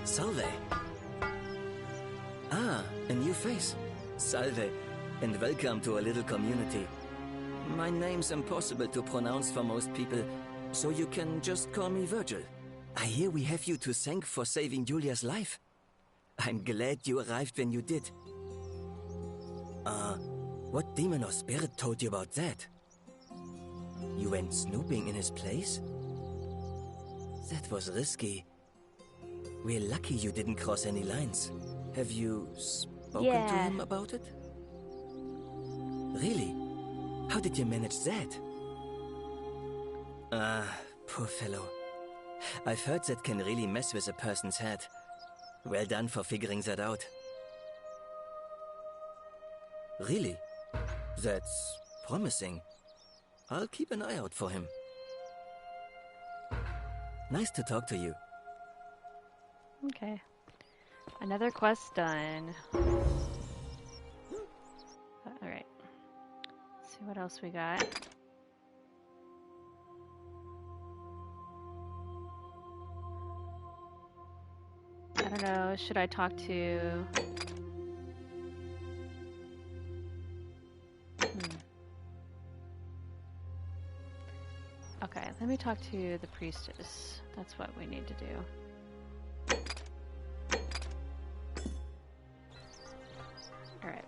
Salve. Ah, a new face. Salve, and welcome to a little community. My name's impossible to pronounce for most people, so you can just call me Virgil. I hear we have you to thank for saving Julia's life. I'm glad you arrived when you did. What demon or spirit told you about that? You went snooping in his place? That was risky. We're lucky you didn't cross any lines. Have you spoken to him about it? Really? How did you manage that? Poor fellow. I've heard that can really mess with a person's head. Well done for figuring that out. Really? That's promising. I'll keep an eye out for him. Nice to talk to you. Okay. Another quest done. Alright. Let's see what else we got. I don't know, should I talk to... Okay, let me talk to the priestess. That's what we need to do. Alright.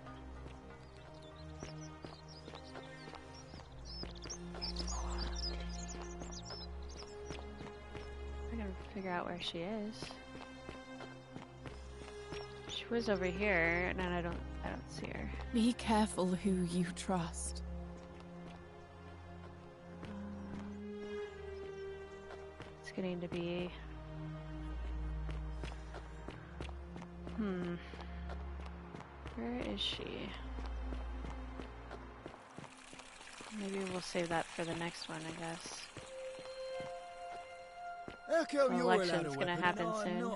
I gotta figure out where she is. She was over here, and I don't see her. Be careful who you trust. It's getting to be... Where is she? Maybe we'll save that for the next one, I guess. The election's gonna happen soon.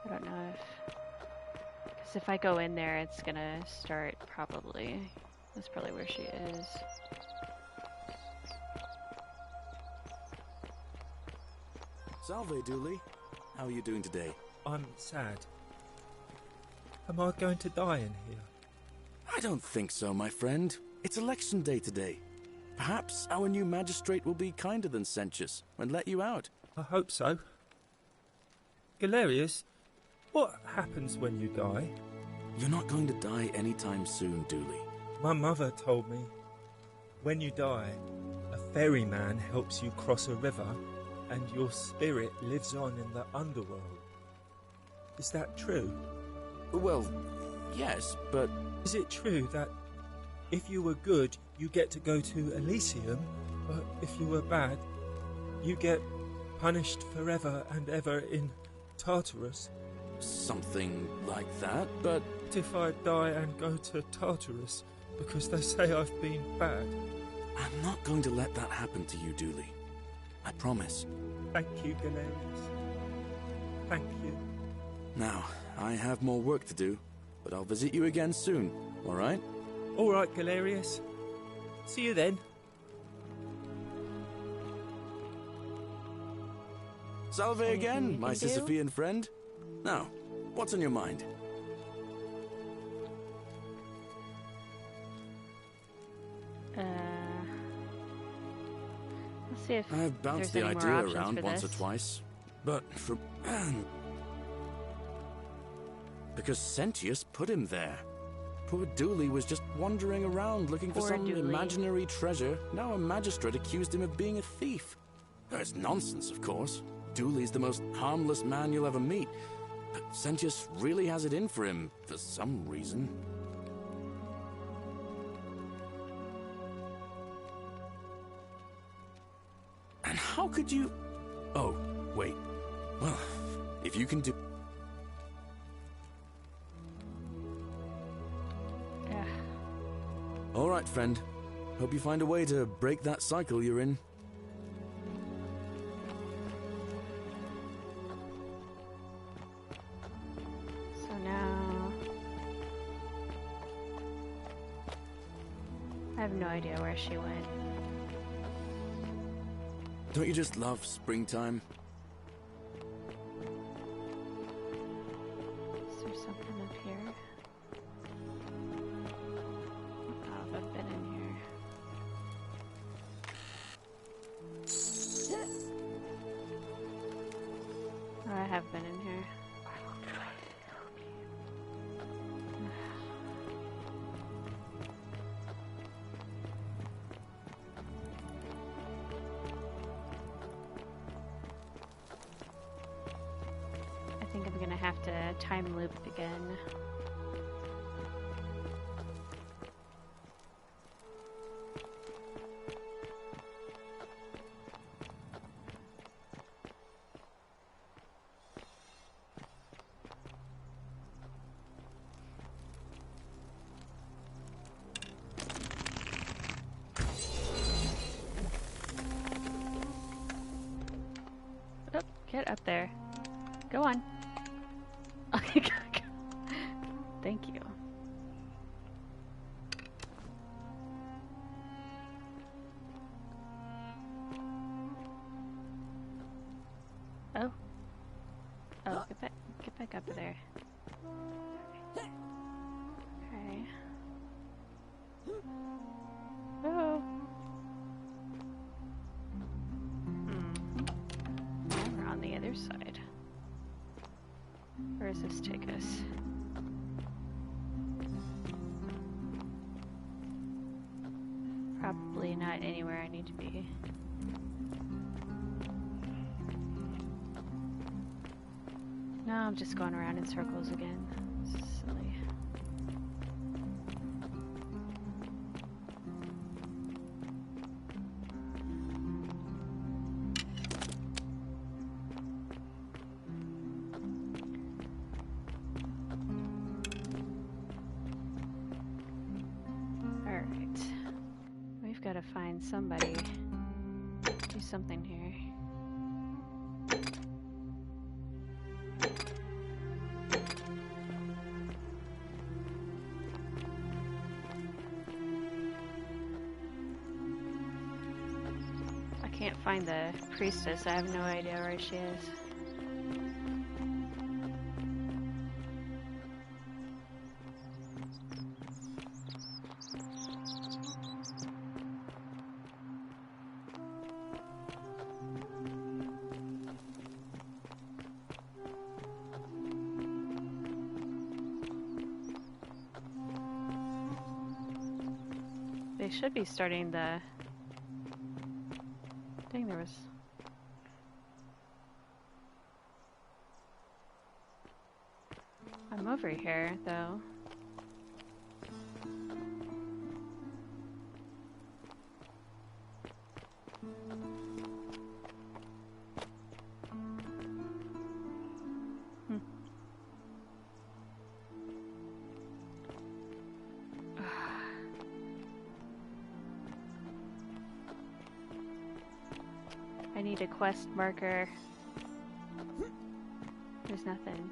I don't know if... Because if I go in there, it's gonna start probably... That's probably where she is. Salve, Dooley. How are you doing today? I'm sad. Am I going to die in here? I don't think so, my friend. It's election day today. Perhaps our new magistrate will be kinder than Sentius and let you out. I hope so. Galerius, what happens when you die? You're not going to die anytime soon, Dooley. My mother told me, when you die, a ferryman helps you cross a river and your spirit lives on in the underworld. Is that true? Well, yes, but... Is it true that If you were good, you get to go to Elysium, but if you were bad, you get punished forever and ever in Tartarus. Something like that, but... If I die and go to Tartarus, because they say I've been bad. I'm not going to let that happen to you, Dooley. I promise. Thank you, Galerius. Thank you. Now, I have more work to do, but I'll visit you again soon, alright? Alright, Galerius. See you then. Salve again, my Sisyphean friend. Now, what's on your mind? Let's see if I've bounced the idea around once or twice, but for... because Sentius put him there. Poor Dooley was just wandering around looking for some imaginary treasure. Now a magistrate accused him of being a thief. It's nonsense, of course. Dooley's the most harmless man you'll ever meet. But Sentius really has it in for him, for some reason. And how could you... Oh, wait. Well, if you can do... Yeah. All right, friend. Hope you find a way to break that cycle you're in. So now... I have no idea where she went. Don't you just love springtime? Is there something up here? Oh, I've been in here. Oh, I have been in here. I think I'm gonna have to time loop again. Oh, get up there. Go on. Thank you. Oh. Oh, get back up there. Okay. Oh. Now we're on the other side. Where does this take us? Probably not anywhere I need to be. No, I'm just going around in circles again. Silly. Gotta find somebody. Do something here. I can't find the priestess. I have no idea where she is. They should be starting the... Dang, there was... I'm over here, though. I need a quest marker. There's nothing.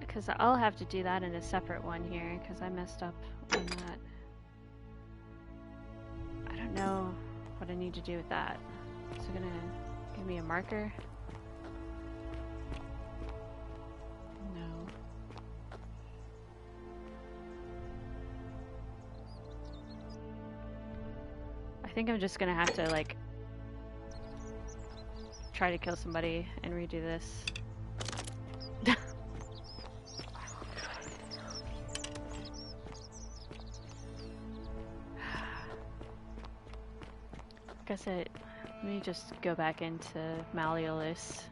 Because I'll have to do that in a separate one here, because I messed up on that. I don't know what I need to do with that. Is it gonna give me a marker? No. I think I'm just gonna have to, like, try to kill somebody and redo this. Let me just go back into Malleolus.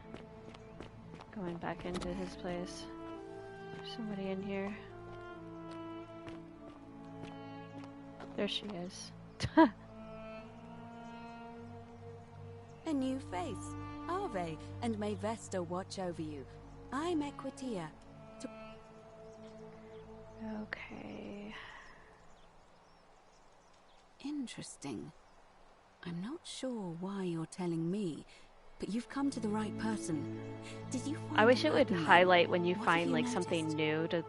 Going back into his place. There's somebody in here. There she is. A new face. Ave, and may Vesta watch over you. I'm Equitia. Okay. Interesting. I'm not sure why you're telling me, but you've come to the right person. Did you find I wish it would highlight when you find like something new to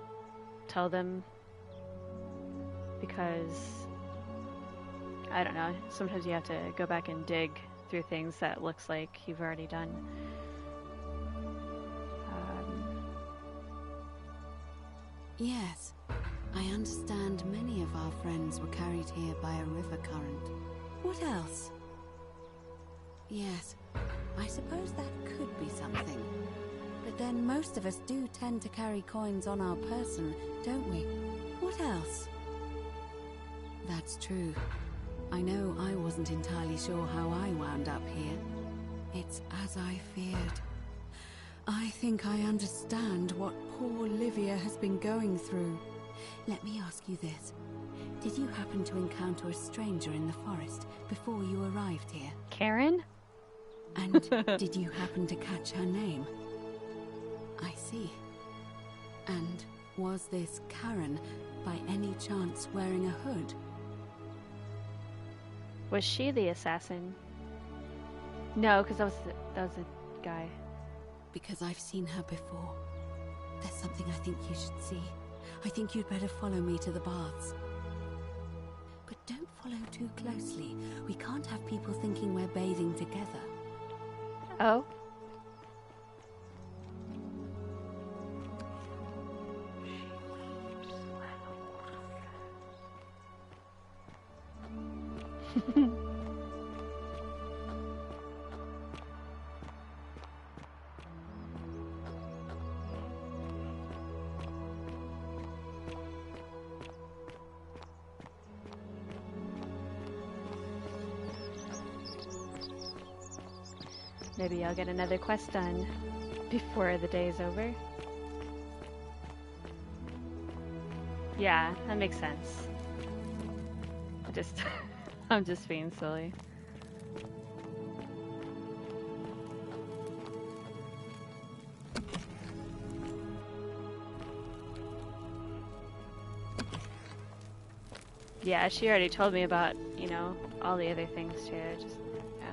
tell them, because I don't know, sometimes you have to go back and dig through things that looks like you've already done. Yes, I understand many of our friends were carried here by a river current. What else? Yes, I suppose that could be something. But then most of us do tend to carry coins on our person, don't we? What else? That's true. I know I wasn't entirely sure how I wound up here. It's as I feared. I think I understand what poor Livia has been going through. Let me ask you this. Did you happen to encounter a stranger in the forest before you arrived here? Karen? And did you happen to catch her name? I see. And was this Karen, by any chance, wearing a hood? Was she the assassin? No, because that was a guy. Because I've seen her before. There's something I think you should see. I think you'd better follow me to the baths. But don't follow too closely. We can't have people thinking we're bathing together. Oh? Maybe I'll get another quest done before the day is over. Yeah, that makes sense. I'm just being silly. Yeah, she already told me about, you know, all the other things too. Just, yeah.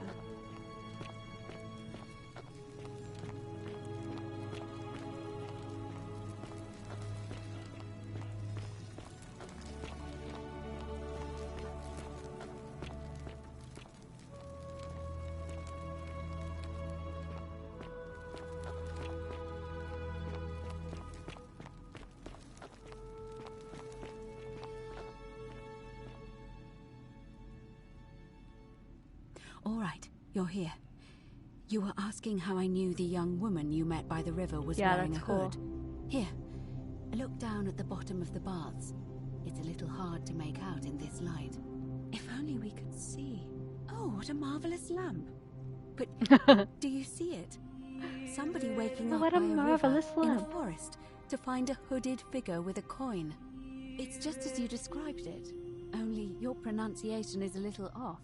you're here. You were asking how I knew the young woman you met by the river was wearing a hood. Here, look down at the bottom of the baths. It's a little hard to make out in this light. If only we could see. Oh, what a marvelous lamp. But do you see it? Somebody waking up by a river in a forest to find a hooded figure with a coin. It's just as you described it, only your pronunciation is a little off.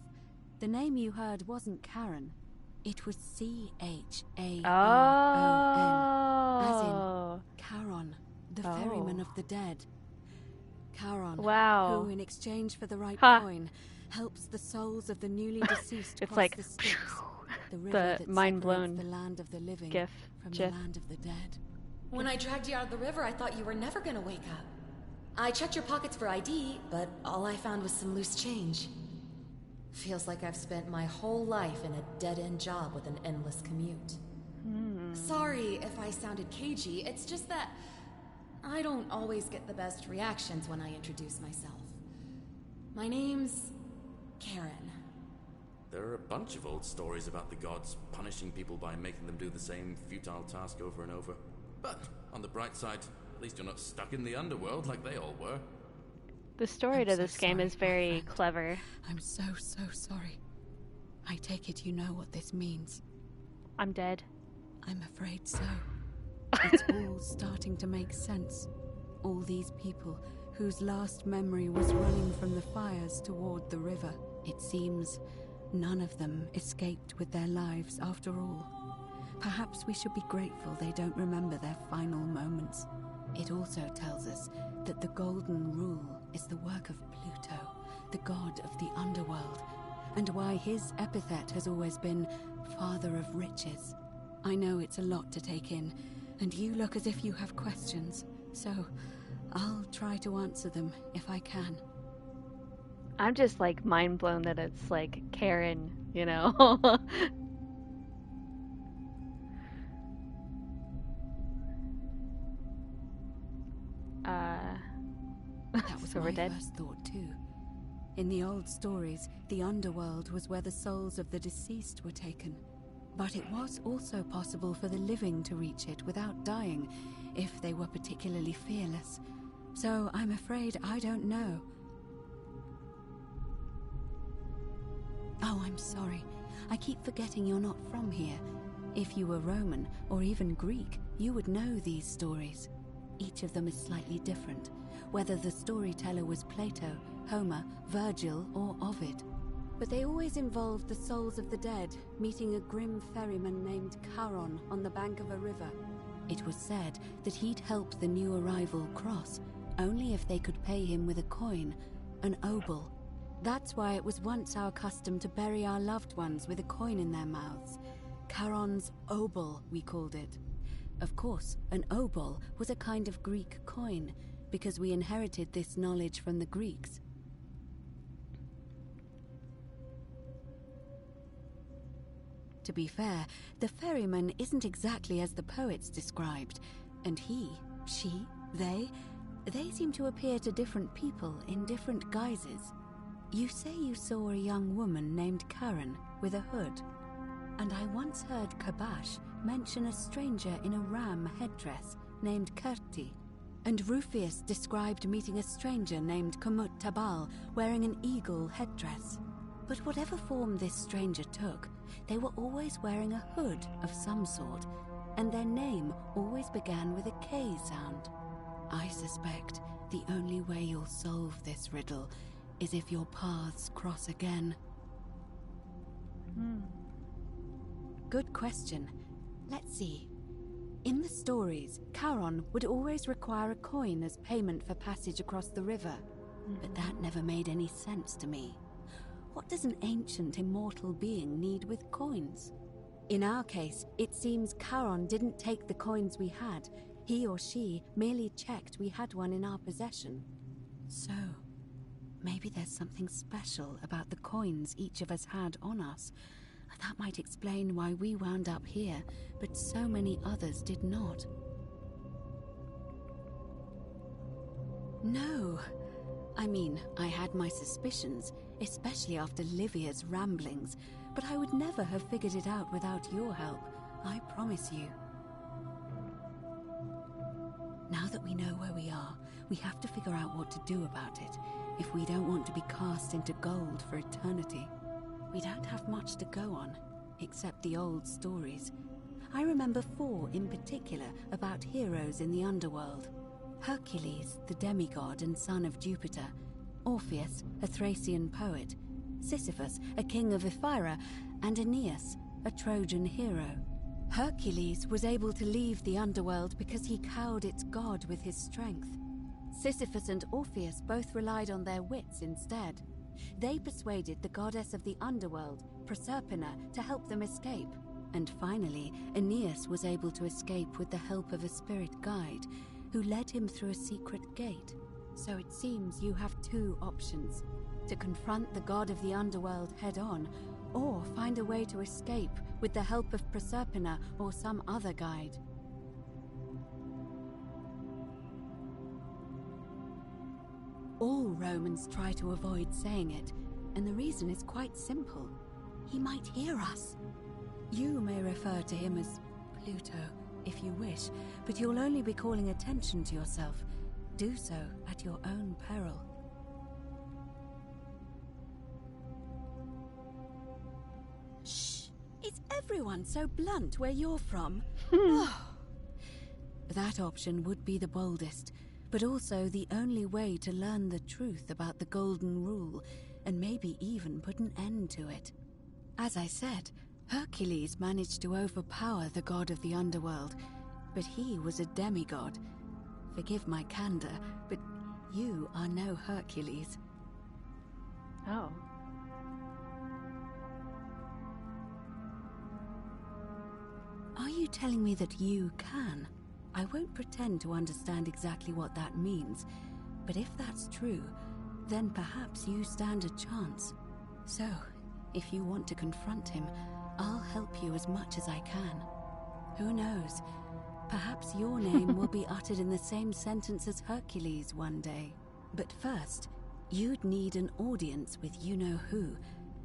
The name you heard wasn't Karen. It was C-H-A-R-O-N, as in Charon, the ferryman of the dead. Charon, who in exchange for the right coin, helps the souls of the newly deceased it's cross like the Styx, the river that mind-blown the land of the living gif. from the land of the dead. When I dragged you out of the river, I thought you were never gonna wake up. I checked your pockets for ID, but all I found was some loose change. Feels like I've spent my whole life in a dead-end job with an endless commute. Sorry if I sounded cagey, it's just that I don't always get the best reactions when I introduce myself. My name's Karen. There are a bunch of old stories about the gods punishing people by making them do the same futile task over and over. But on the bright side, at least you're not stuck in the underworld like they all were. The story to this game is very clever. I'm so sorry. I take it you know what this means. I'm dead. I'm afraid so. It's all starting to make sense. All these people whose last memory was running from the fires toward the river. It seems none of them escaped with their lives after all. Perhaps we should be grateful they don't remember their final moments. It also tells us that the Golden Rule is the work of Pluto, the god of the underworld, and why his epithet has always been Father of Riches. I know it's a lot to take in, and you look as if you have questions, so I'll try to answer them if I can. I'm just like mind blown that it's like Karen, you know? That was my first thought too. In the old stories, the underworld was where the souls of the deceased were taken. But it was also possible for the living to reach it without dying, if they were particularly fearless. So I'm afraid I don't know. Oh, I'm sorry. I keep forgetting you're not from here. If you were Roman, or even Greek, you would know these stories. Each of them is slightly different, whether the storyteller was Plato, Homer, Virgil, or Ovid. But they always involved the souls of the dead meeting a grim ferryman named Charon on the bank of a river. It was said that he'd help the new arrival cross, only if they could pay him with a coin, an obol. That's why it was once our custom to bury our loved ones with a coin in their mouths. Charon's obol, we called it. Of course, an obol was a kind of Greek coin, because we inherited this knowledge from the Greeks. To be fair, the ferryman isn't exactly as the poets described, and he, she, they seem to appear to different people in different guises. You say you saw a young woman named Karen with a hood, and I once heard Kabash mention a stranger in a ram headdress named Kerti, and Rufius described meeting a stranger named Kumut Tabal wearing an eagle headdress. But whatever form this stranger took, they were always wearing a hood of some sort, and their name always began with a K sound. I suspect the only way you'll solve this riddle is if your paths cross again. Good question. Let's see. In the stories, Charon would always require a coin as payment for passage across the river, but that never made any sense to me. What does an ancient immortal being need with coins? In our case, it seems Charon didn't take the coins we had. He or she merely checked we had one in our possession. So, maybe there's something special about the coins each of us had on us. That might explain why we wound up here, but so many others did not. No. I mean, I had my suspicions, especially after Livia's ramblings, but I would never have figured it out without your help, I promise you. Now that we know where we are, we have to figure out what to do about it, if we don't want to be cast into gold for eternity. We don't have much to go on, except the old stories. I remember 4 in particular about heroes in the underworld. Hercules, the demigod and son of Jupiter. Orpheus, a Thracian poet. Sisyphus, a king of Ephyra. And Aeneas, a Trojan hero. Hercules was able to leave the underworld because he cowed its god with his strength. Sisyphus and Orpheus both relied on their wits instead. They persuaded the goddess of the underworld, Proserpina, to help them escape. And finally, Aeneas was able to escape with the help of a spirit guide, who led him through a secret gate. So it seems you have 2 options: to confront the god of the underworld head-on, or find a way to escape with the help of Proserpina or some other guide. All Romans try to avoid saying it, and the reason is quite simple. He might hear us. You may refer to him as Pluto, if you wish, but you'll only be calling attention to yourself. Do so at your own peril. Shh! Is everyone so blunt where you're from? That option would be the boldest, but also the only way to learn the truth about the Golden Rule, and maybe even put an end to it. As I said, Hercules managed to overpower the god of the underworld, but he was a demigod. Forgive my candor, but you are no Hercules. Oh. Are you telling me that you can? I won't pretend to understand exactly what that means, but if that's true, then perhaps you stand a chance. So, if you want to confront him, I'll help you as much as I can. Who knows? Perhaps your name will be uttered in the same sentence as Hercules one day. But first, you'd need an audience with you-know-who,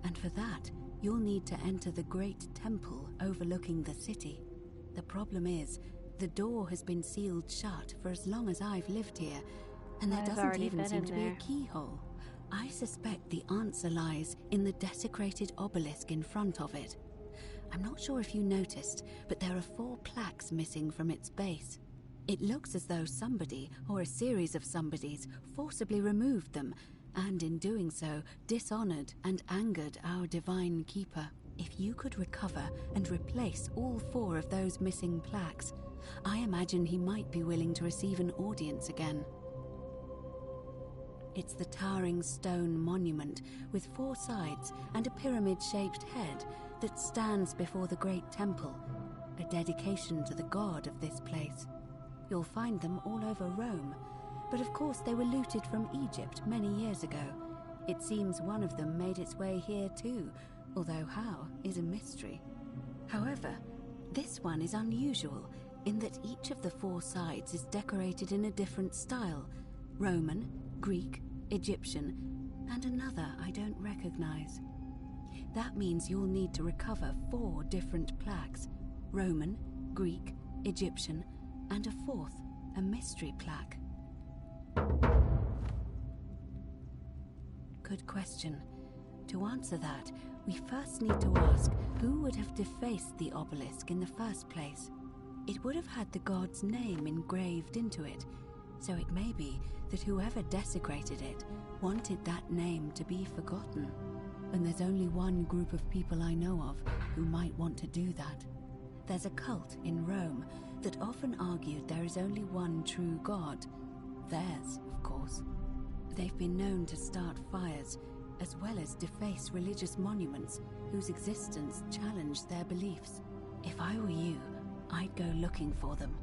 and for that, you'll need to enter the great temple overlooking the city. The problem is, the door has been sealed shut for as long as I've lived here, and there doesn't even seem to be a keyhole. I suspect the answer lies in the desecrated obelisk in front of it. I'm not sure if you noticed, but there are 4 plaques missing from its base. It looks as though somebody, or a series of somebodies, forcibly removed them, and in doing so, dishonored and angered our divine keeper. If you could recover and replace all 4 of those missing plaques, I imagine he might be willing to receive an audience again. It's the towering stone monument with 4 sides and a pyramid-shaped head that stands before the great temple, a dedication to the god of this place. You'll find them all over Rome, but of course they were looted from Egypt many years ago. It seems one of them made its way here too, although how is a mystery. However, this one is unusual in that each of the 4 sides is decorated in a different style: Roman, Greek, Egyptian, and another I don't recognize. That means you'll need to recover 4 different plaques: Roman, Greek, Egyptian, and a 4th, a mystery plaque. Good question. To answer that, we first need to ask who would have defaced the obelisk in the first place. It would have had the god's name engraved into it, so it may be that whoever desecrated it wanted that name to be forgotten. And there's only one group of people I know of who might want to do that. There's a cult in Rome that often argued there is only one true god. Theirs, of course. They've been known to start fires, as well as deface religious monuments whose existence challenged their beliefs. If I were you, I'd go looking for them.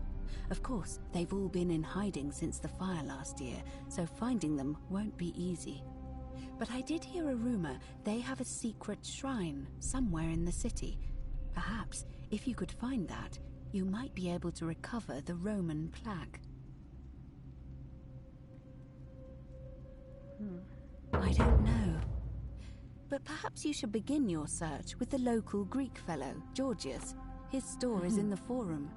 Of course, they've all been in hiding since the fire last year, so finding them won't be easy. But I did hear a rumor they have a secret shrine somewhere in the city. Perhaps, if you could find that, you might be able to recover the Roman plaque. I don't know. But perhaps you should begin your search with the local Greek fellow, Georgius. His store is in the forum.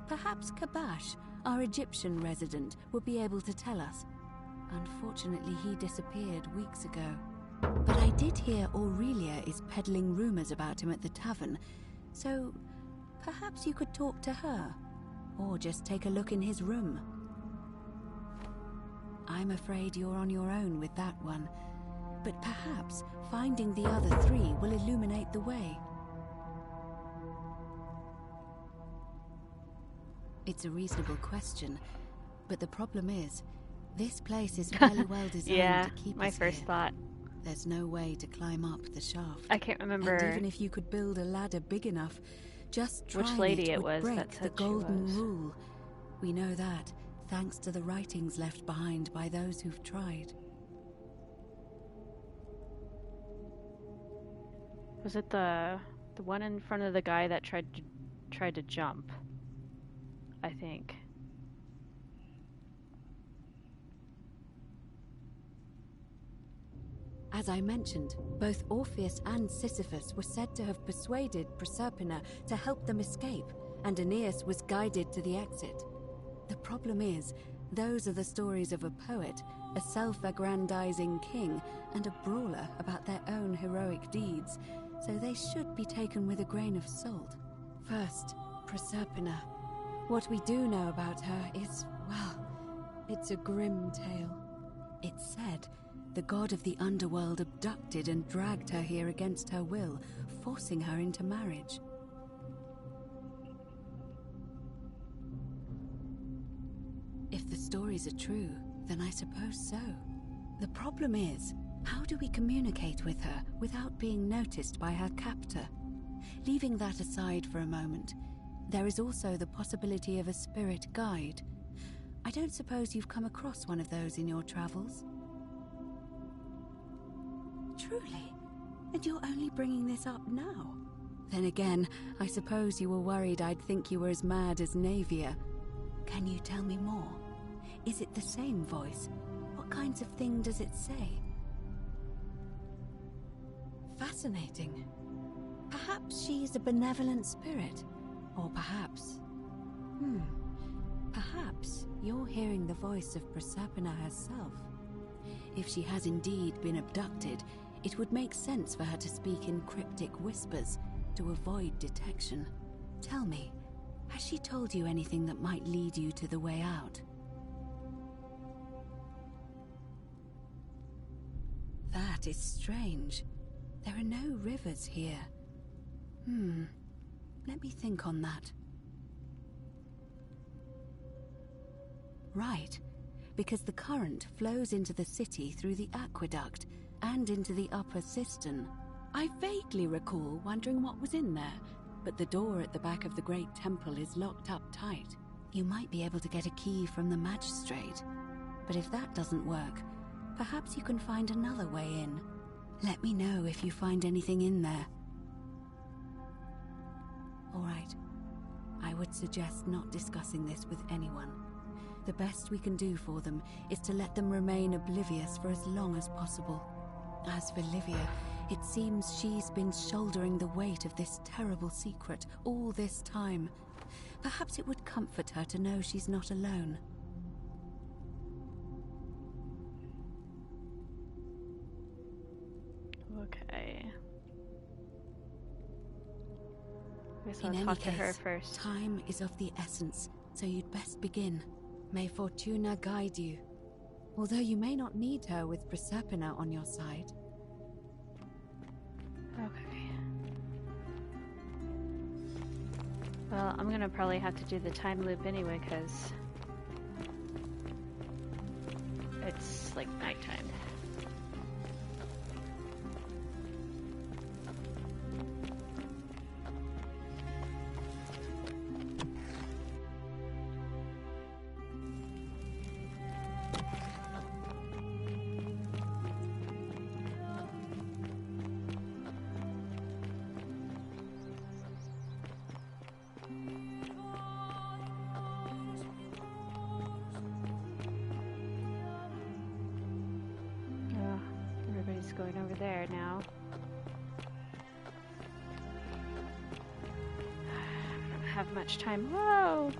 Perhaps Kabash, our Egyptian resident, would be able to tell us. Unfortunately, he disappeared weeks ago. But I did hear Aurelia is peddling rumors about him at the tavern, so perhaps you could talk to her, or just take a look in his room. I'm afraid you're on your own with that one, but perhaps finding the other three will illuminate the way. It's a reasonable question, but the problem is, this place is fairly well designed to keep us my first here. thought. There's no way to climb up the shaft. I can't remember. And even if you could build a ladder big enough, just trying which lady it was would break that the said she golden was. rule. We know that thanks to the writings left behind by those who've tried. Was it the one in front of the guy that tried to jump? I think. As I mentioned, both Orpheus and Sisyphus were said to have persuaded Proserpina to help them escape, and Aeneas was guided to the exit. The problem is, those are the stories of a poet, a self-aggrandizing king, and a brawler about their own heroic deeds, so they should be taken with a grain of salt. First, Proserpina. What we do know about her is, well, it's a grim tale. It's said the god of the underworld abducted and dragged her here against her will, forcing her into marriage. If the stories are true, then I suppose so. The problem is, how do we communicate with her without being noticed by her captor? Leaving that aside for a moment, there is also the possibility of a spirit guide. I don't suppose you've come across one of those in your travels? Truly? And you're only bringing this up now? Then again, I suppose you were worried I'd think you were as mad as Navia. Can you tell me more? Is it the same voice? What kinds of thing does it say? Fascinating. Perhaps she's a benevolent spirit. Or perhaps... Perhaps you're hearing the voice of Proserpina herself. If she has indeed been abducted, it would make sense for her to speak in cryptic whispers to avoid detection. Tell me, has she told you anything that might lead you to the way out? That is strange. There are no rivers here. Let me think on that. Right, because the current flows into the city through the aqueduct and into the upper cistern. I vaguely recall wondering what was in there, but the door at the back of the great temple is locked up tight. You might be able to get a key from the magistrate, but if that doesn't work, perhaps you can find another way in. Let me know if you find anything in there. All right. I would suggest not discussing this with anyone. The best we can do for them is to let them remain oblivious for as long as possible. As for Livia, it seems she's been shouldering the weight of this terrible secret all this time. Perhaps it would comfort her to know she's not alone. Okay. I guess In I'll any talk to her case, first. time is of the essence, so you'd best begin. May Fortuna guide you. Although you may not need her with Proserpina on your side. Okay. Well, I'm gonna probably have to do the time loop anyway, because it's like nighttime. is going over there now. I don't have much time. Whoa!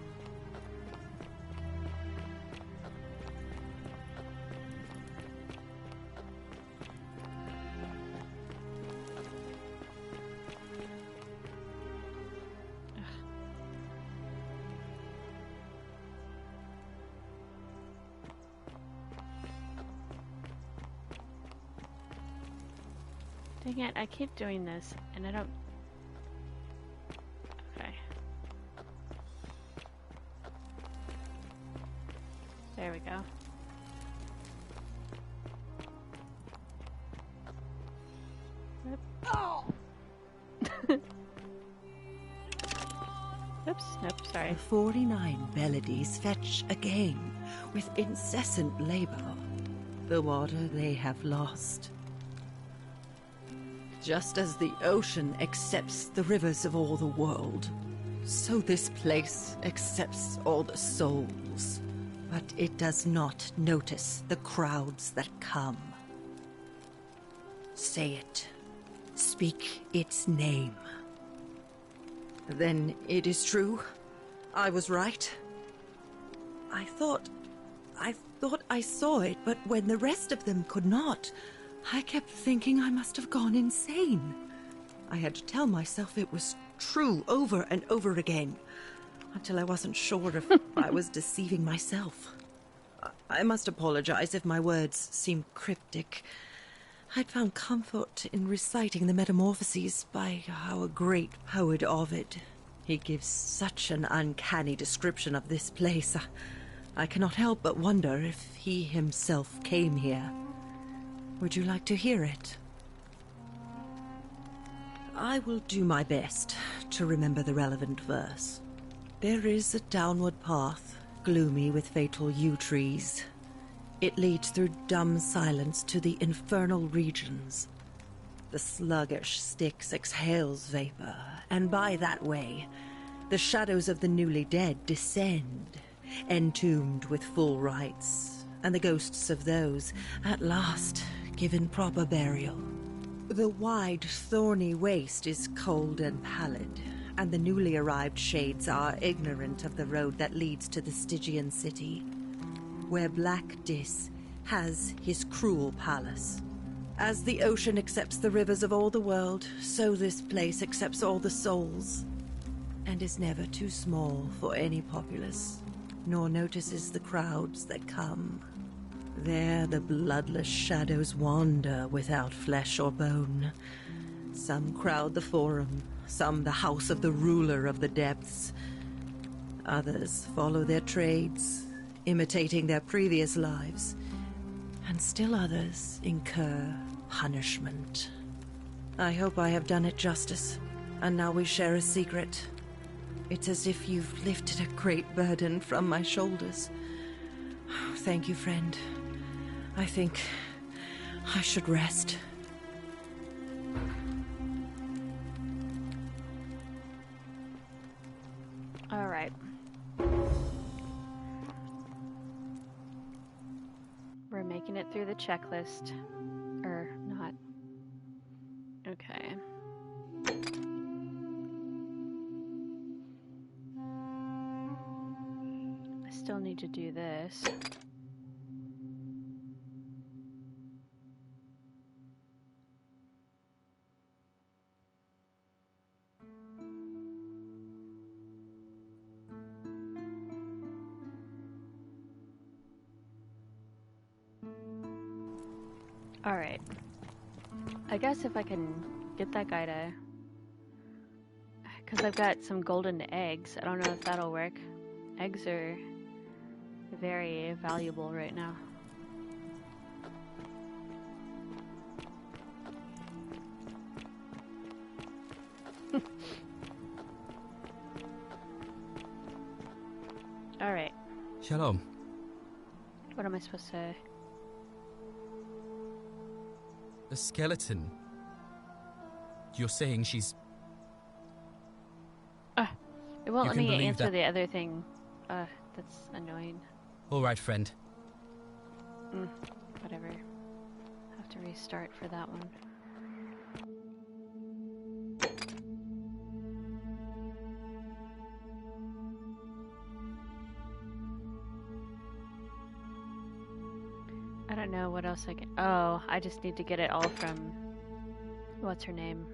Dang it, I keep doing this, and I don't... Okay. There we go. Oh! Oops, nope, sorry. 49 Beladies fetch again, with incessant labor, the water they have lost. Just as the ocean accepts the rivers of all the world, so this place accepts all the souls. But it does not notice the crowds that come. Say it. Speak its name. Then it is true. I was right. I thought I saw it, but when the rest of them could not, I kept thinking I must have gone insane. I had to tell myself it was true over and over again, until I wasn't sure if I was deceiving myself. I must apologize if my words seem cryptic. I'd found comfort in reciting the Metamorphoses by our great poet Ovid. He gives such an uncanny description of this place. I cannot help but wonder if he himself came here. Would you like to hear it? I will do my best to remember the relevant verse. There is a downward path, gloomy with fatal yew trees. It leads through dumb silence to the infernal regions. The sluggish Styx exhales vapor, and by that way, the shadows of the newly dead descend, entombed with full rites, and the ghosts of those, at last, given proper burial. The wide, thorny waste is cold and pallid, and the newly arrived shades are ignorant of the road that leads to the Stygian city, where Black Dis has his cruel palace. As the ocean accepts the rivers of all the world, so this place accepts all the souls, and is never too small for any populace, nor notices the crowds that come. There the bloodless shadows wander without flesh or bone. Some crowd the forum, some the house of the ruler of the depths. Others follow their trades, imitating their previous lives. And still others incur punishment. I hope I have done it justice, and now we share a secret. It's as if you've lifted a great burden from my shoulders. Thank you, friend. I think I should rest. All right. We're making it through the checklist. Or not. Okay. I still need to do this. Alright. I guess if I can get that guy to... Because I've got some golden eggs. I don't know if that'll work. Eggs are very valuable right now. Alright. Shalom. What am I supposed to say? A skeleton. You're saying she's... It won't let me answer the other thing. That's annoying. All right, friend. Whatever. Have to restart for that one. I don't know what else I can. Oh, I just need to get it all from. What's her name?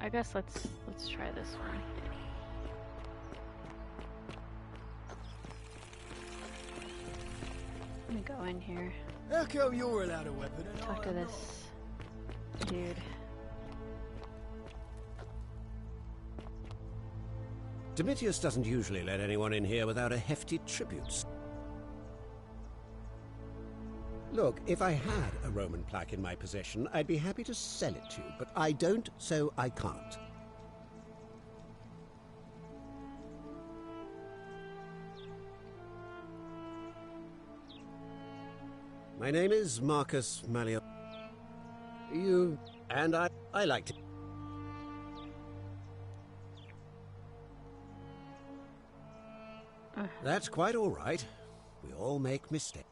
I guess let's try this one. Let me go in here. How come you're allowed a weapon and talk to this dude? Domitius doesn't usually let anyone in here without a hefty tribute. Look, if I had a Roman plaque in my possession, I'd be happy to sell it to you, but I don't, so I can't. My name is Marcus Malleolus. You and I liked it. That's quite all right. We all make mistakes.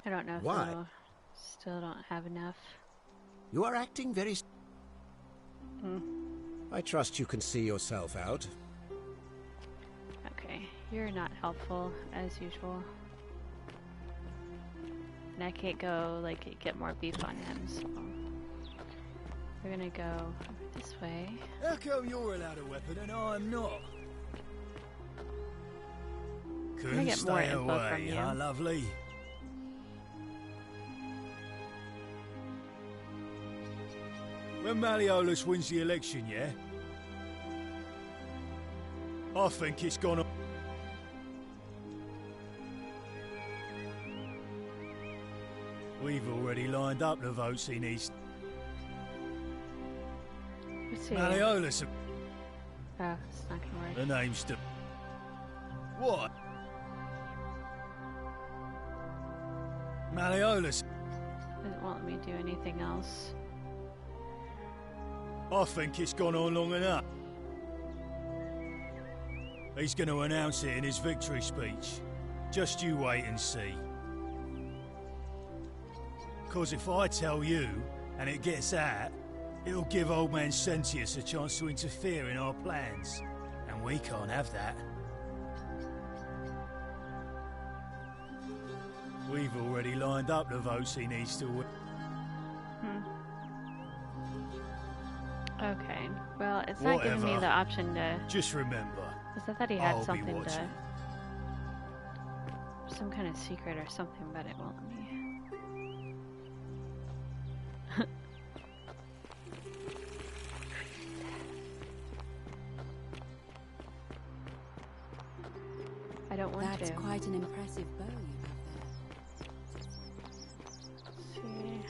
I don't know. Why? Though. Still don't have enough. You are acting very... I trust you can see yourself out. Okay, you're not helpful, as usual. And I can't go, like, get more beef on him, so... We're gonna go this way. How come you're allowed a weapon and I'm not? Couldn't get more stay info away, from you. huh, lovely? When Malleolus wins the election, yeah? I think it's gone... We've already lined up the votes he needs. Let's see. Malleolus... Oh, it's not gonna work. The name's the... What? Malleolus... It won't let me do anything else. I think it's gone on long enough. He's going to announce it in his victory speech. Just you wait and see. 'Cause if I tell you, and it gets out, it'll give old man Sentius a chance to interfere in our plans. And we can't have that. We've already lined up the votes he needs to win. Okay, well, it's not giving me the option to... Just remember. Because I thought he had I'll something be to... watching. Some kind of secret or something, but it won't let me. I don't want to. That's quite an impressive bow you have there. See.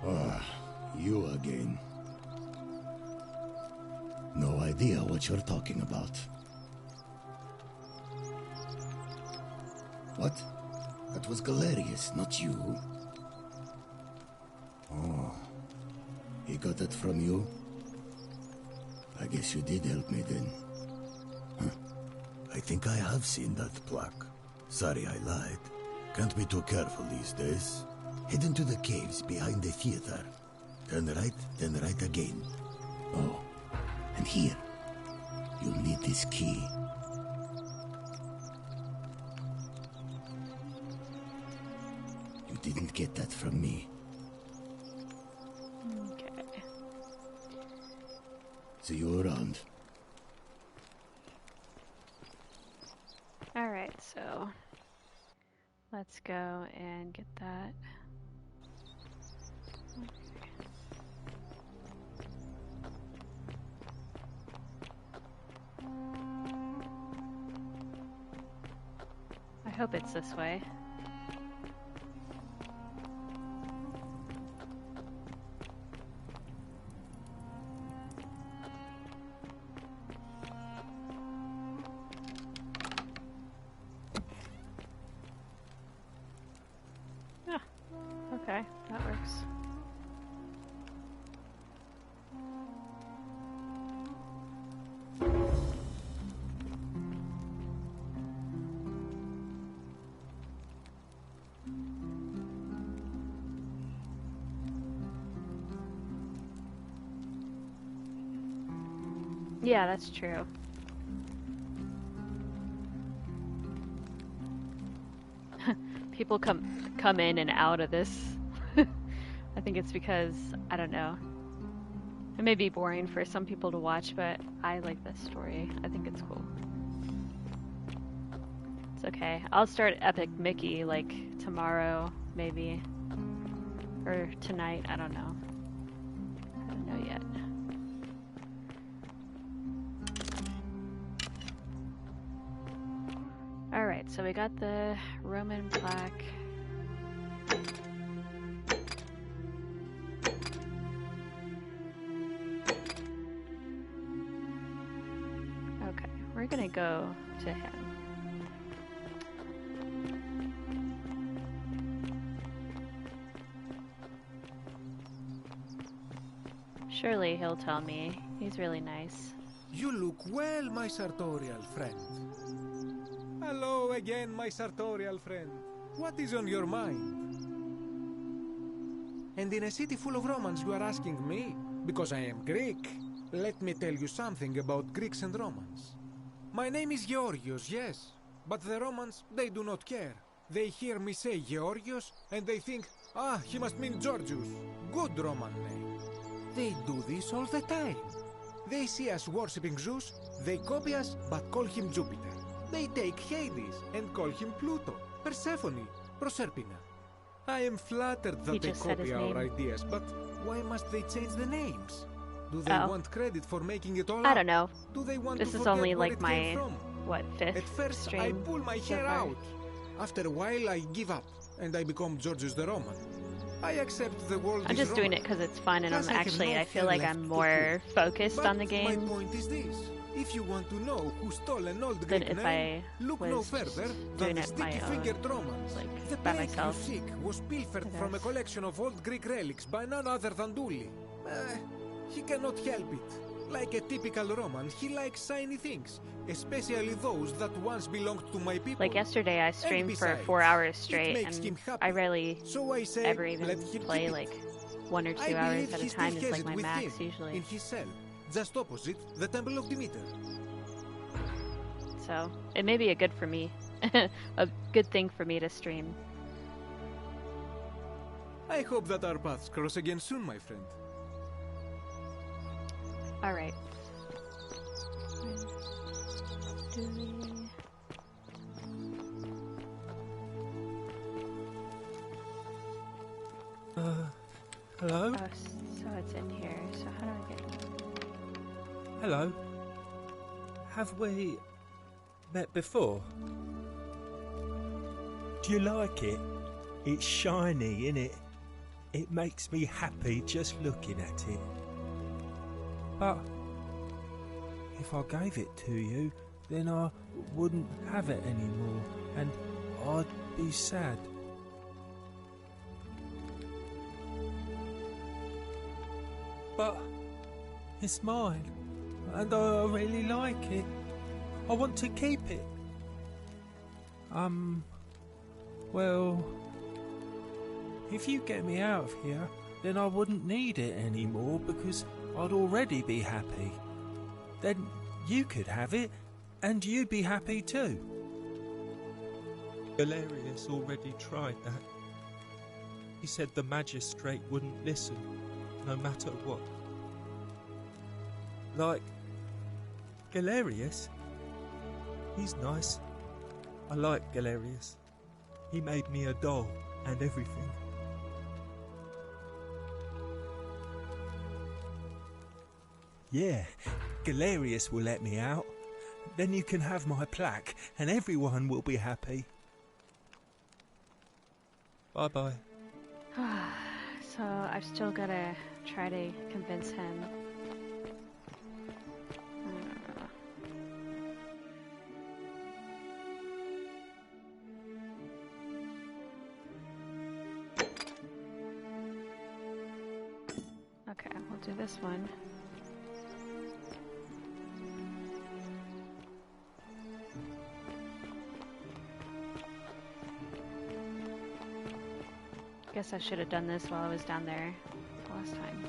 Ah, you again. No idea what you're talking about. What? That was Galerius, not you. Oh, he got that from you? I guess you did help me then. Huh. I think I have seen that plaque. Sorry I lied. Can't be too careful these days. Head into the caves behind the theater. Turn right, then right again. Oh, and here. You'll need this key. You didn't get that from me. Okay. See you around. Alright, so... Let's go and get that. I hope it's this way. Yeah, that's true. People come in and out of this. I think it's because, I don't know. It may be boring for some people to watch, but I like this story. I think it's cool. It's okay. I'll start Epic Mickey like tomorrow, maybe. Or tonight, I don't know. I don't know yet. Alright, so we got the Roman plaque. Okay, we're gonna go to him. Surely he'll tell me. He's really nice. You look well, my sartorial friend. Hello again, my sartorial friend. What is on your mind? And in a city full of Romans, you are asking me? Because I am Greek. Let me tell you something about Greeks and Romans. My name is Georgios, yes. But the Romans, they do not care. They hear me say Georgios, and they think, ah, he must mean Georgius. Good Roman name. They do this all the time. They see us worshipping Zeus, they copy us, but call him Jupiter. They take Hades and call him Pluto, Persephone, Proserpina. I am flattered that they copy our ideas, but why must they change the names? Do they want credit for making it all up? I don't know. Do they want this to is forget only where like it my, came from? what, fifth At first, stream I pull my so hair far. out. After a while, I give up, and I become Georgius the Roman. I accept the world I'm is just doing Roman. it because it's fun, and Thus, I'm I have actually, no I feel hair like left I'm to more focused But on the game. my point is this. If you want to know who stole an old Than Greek if name, I look was no further doing than the it my sticky-fingered Romans. like, The by plague myself, you seek was pilfered I from a guess. collection of old Greek relics by none other than Duli. He cannot help it. Like a typical Roman, he likes shiny things, especially those that once belonged to my people. Like yesterday, I streamed for besides, 4 hours it straight, makes and him happy. I rarely So I say, ever even let him play keep it. like 1 or 2 I hours believe at he a still time. Is has like it my with max him, usually. in his cell, just opposite the Temple of Demeter. So it may be a good for me, a good thing for me to stream. I hope that our paths cross again soon, my friend. All right. Hello? Oh, so it's in here. So how do I get in? Hello? Have we met before? Do you like it? It's shiny, innit? It makes me happy just looking at it. But if I gave it to you, then I wouldn't have it anymore, and I'd be sad. But it's mine, and I really like it. I want to keep it. Well, if you get me out of here, then I wouldn't need it anymore because I'd already be happy. Then you could have it, and you'd be happy too. Galerius already tried that. He said the magistrate wouldn't listen, no matter what. Like Galerius? He's nice. I like Galerius. He made me a doll and everything. Yeah, Galerius will let me out. Then you can have my plaque and everyone will be happy. Bye-bye. So I've still gotta try to convince him. Okay, we'll do this one. Guess I should have done this while I was down there last time.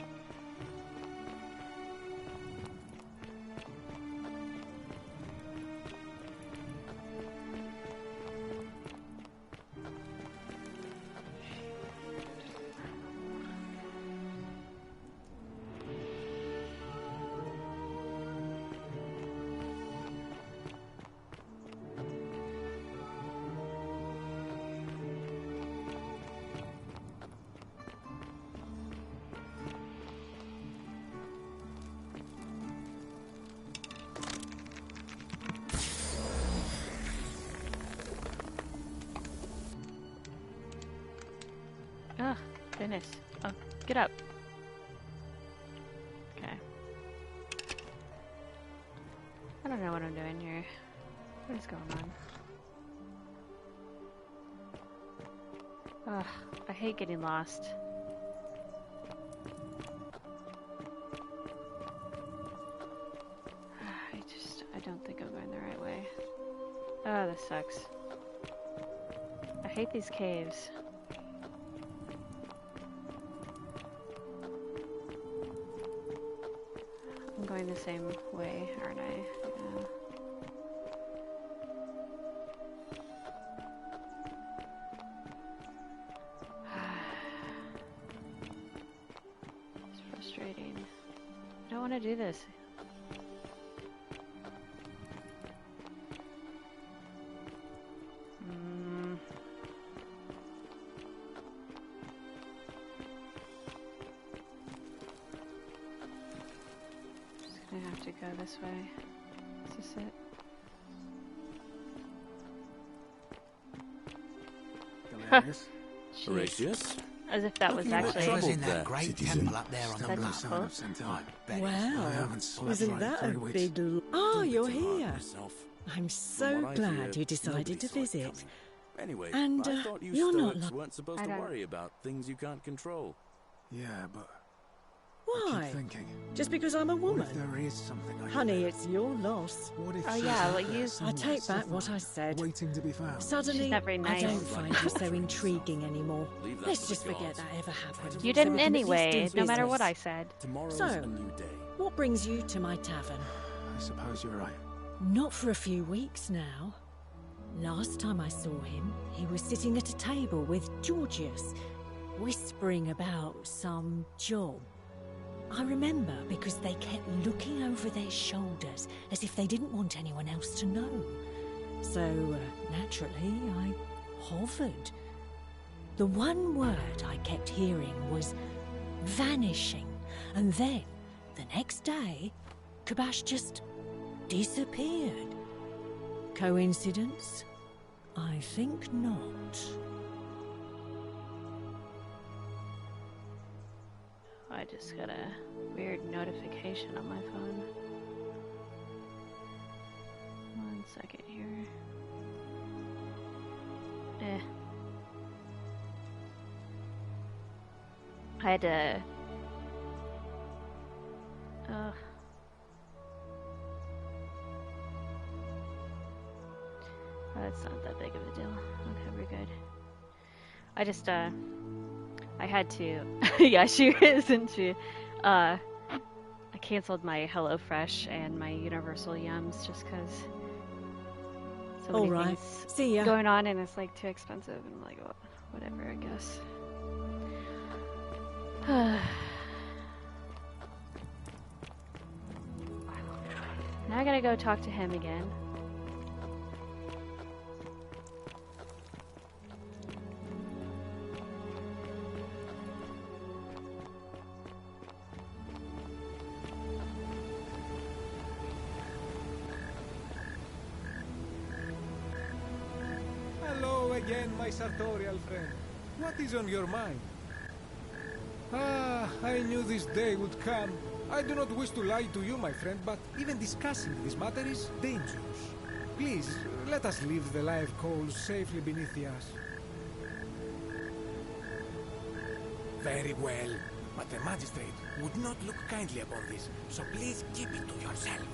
goodness. Oh, get up. Okay. I don't know what I'm doing here. What is going on? Ugh, I hate getting lost. I don't think I'm going the right way. Oh, this sucks. I hate these caves. I'm going the same way, aren't I? Yeah. It's frustrating. I don't want to do this. This way. Is this it? Horatius? As if that was actually in that great temple up there on the bluff. Wow, isn't that a big... Oh, you're here. I'm so glad you decided to visit. Anyway, and I thought you're not weren't supposed to worry about things you can't control. Yeah, but... Why? Just because I'm a woman? What if there is something Honey, it's your loss. What if I take back what I said. Waiting to be found. Suddenly, nice. I don't find you so intriguing anymore. Let's just forget that ever happened. You didn't anyway, no matter what I said. So, what brings you to my tavern? I suppose you're right. Not for a few weeks now. Last time I saw him, he was sitting at a table with Georgius, whispering about some job. I remember because they kept looking over their shoulders as if they didn't want anyone else to know. So, naturally, I hovered. The one word I kept hearing was vanishing, and then, the next day, Kabash just disappeared. Coincidence? I think not. I just got a weird notification on my phone. 1 second here. I had to... Oh, it's not that big of a deal. Okay, we're good. I just, I had to... yeah, she is, isn't she? I canceled my HelloFresh and my Universal Yums just because so many things see ya. Going on, and it's like too expensive. And I'm like, well, whatever, I guess. Now I gotta go talk to him again. Again, my sartorial friend. What is on your mind? Ah, I knew this day would come. I do not wish to lie to you, my friend, but even discussing this matter is dangerous. Please, let us leave the live coals safely beneath us. Very well, but the magistrate would not look kindly upon this, so please keep it to yourself.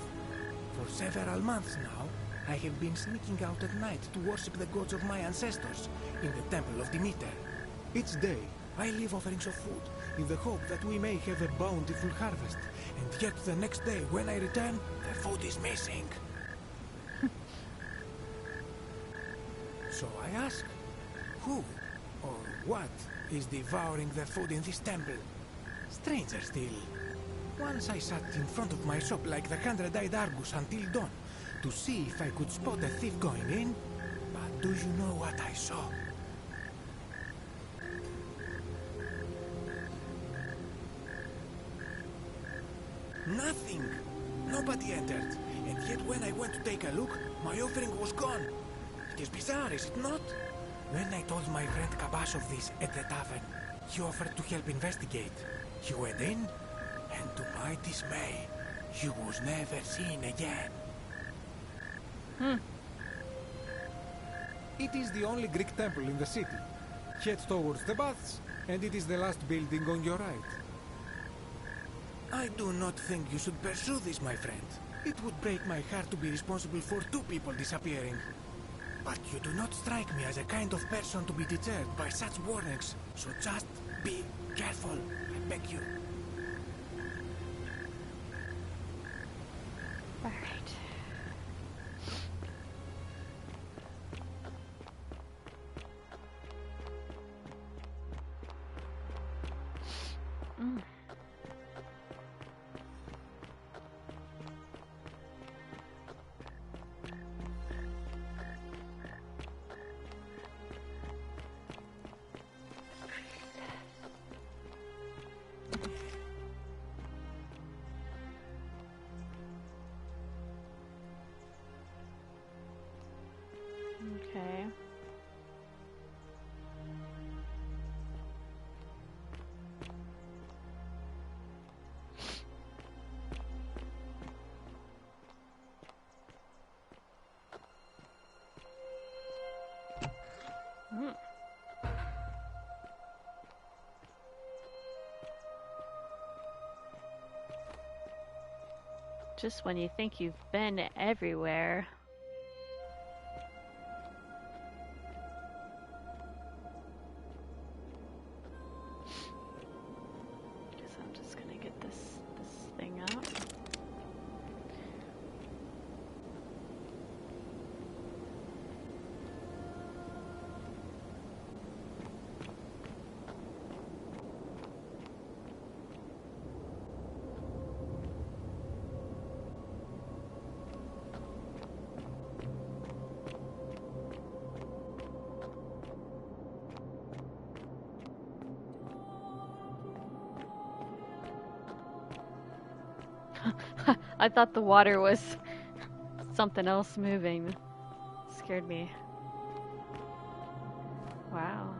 For several months now, I have been sneaking out at night to worship the gods of my ancestors in the temple of Demeter. Each day, I leave offerings of food in the hope that we may have a bountiful harvest, and yet the next day when I return, the food is missing. So I ask, who or what is devouring the food in this temple? Stranger still. Once I sat in front of my shop like the 100-eyed Argus until dawn, to see if I could spot a thief going in, but do you know what I saw? Nothing! Nobody entered, and yet when I went to take a look, my offering was gone. It is bizarre, is it not? When I told my friend Kabash of this at the tavern, He offered to help investigate. He went in, and to my dismay, he was never seen again. It is the only Greek temple in the city. Head towards the baths, and it is the last building on your right. I do not think you should pursue this, my friend. It would break my heart to be responsible for 2 people disappearing. But you do not strike me as a kind of person to be deterred by such warnings, so just be careful, I beg you. All right. Okay. Just when you think you've been everywhere. Guess I'm just gonna get this thing out. I thought the water was something else moving. Scared me. Wow.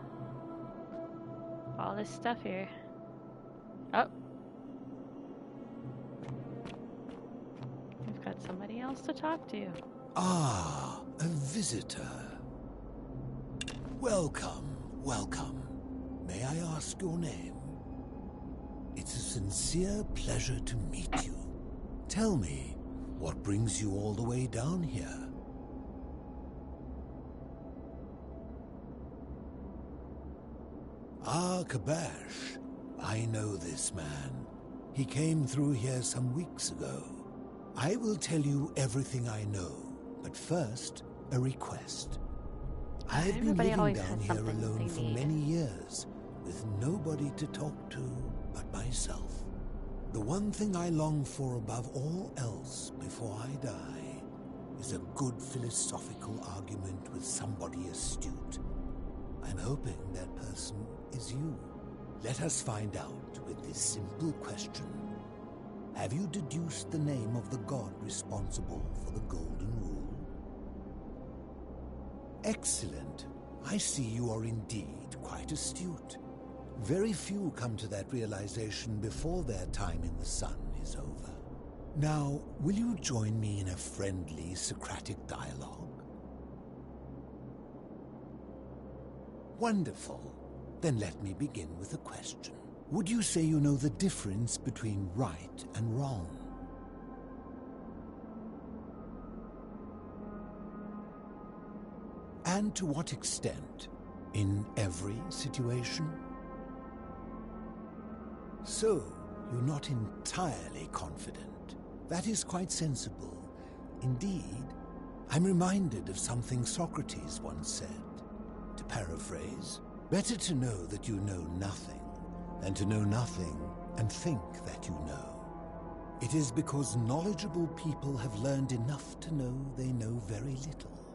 All this stuff here. Oh. We've got somebody else to talk to. Ah, a visitor. Welcome, welcome. May I ask your name? It's a sincere pleasure to meet you. Tell me, what brings you all the way down here? Ah, Kabash. I know this man. He came through here some weeks ago. I will tell you everything I know, but first, a request. I've been living down here alone for many years, with nobody to talk to but myself. The one thing I long for above all else before I die is a good philosophical argument with somebody astute. I'm hoping that person is you. Let us find out with this simple question. Have you deduced the name of the god responsible for the Golden Rule? Excellent. I see you are indeed quite astute. Very few come to that realization before their time in the sun is over. Now, will you join me in a friendly Socratic dialogue? Wonderful. Then let me begin with a question. Would you say you know the difference between right and wrong? And to what extent? In every situation? So, you're not entirely confident. That is quite sensible. Indeed, I'm reminded of something Socrates once said. To paraphrase, better to know that you know nothing than to know nothing and think that you know. It is because knowledgeable people have learned enough to know they know very little,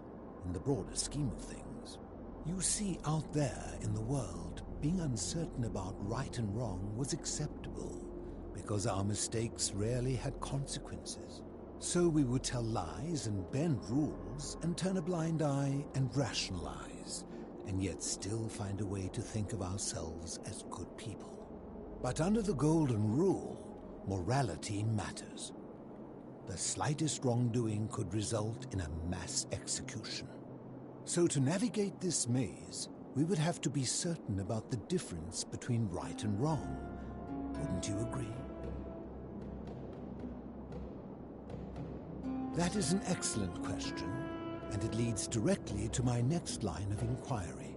in the broader scheme of things. You see, out there in the world, being uncertain about right and wrong was acceptable, because our mistakes rarely had consequences. So we would tell lies and bend rules and turn a blind eye and rationalize, and yet still find a way to think of ourselves as good people. But under the Golden Rule, morality matters. The slightest wrongdoing could result in a mass execution. So to navigate this maze, we would have to be certain about the difference between right and wrong. Wouldn't you agree? That is an excellent question, and it leads directly to my next line of inquiry.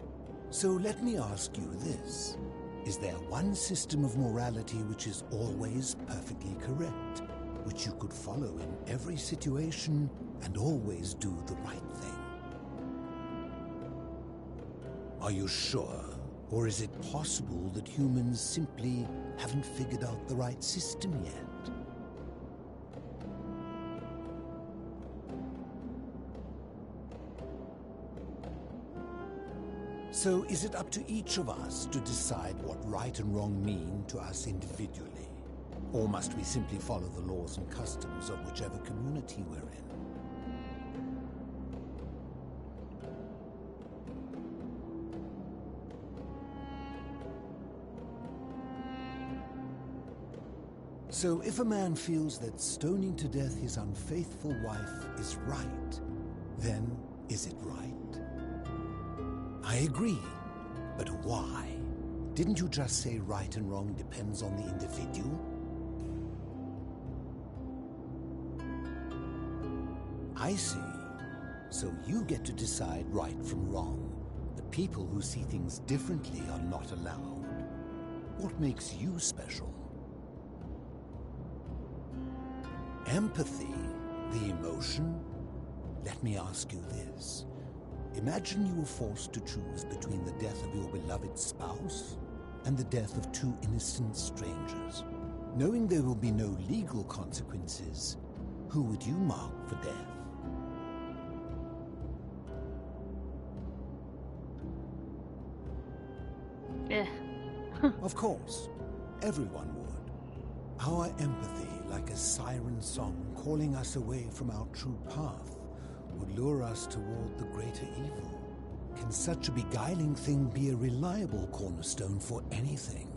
So let me ask you this. Is there one system of morality which is always perfectly correct, which you could follow in every situation and always do the right thing? Are you sure? Or is it possible that humans simply haven't figured out the right system yet? So is it up to each of us to decide what right and wrong mean to us individually? Or must we simply follow the laws and customs of whichever community we're in? So if a man feels that stoning to death his unfaithful wife is right, then is it right? I agree, but why? Didn't you just say right and wrong depends on the individual? I see. So you get to decide right from wrong. The people who see things differently are not allowed. What makes you special? Empathy, the emotion? Let me ask you this. Imagine you were forced to choose between the death of your beloved spouse and the death of two innocent strangers. Knowing there will be no legal consequences, who would you mark for death? Of course, everyone would. Our empathy, like a siren song calling us away from our true path, would lure us toward the greater evil. Can such a beguiling thing be a reliable cornerstone for anything,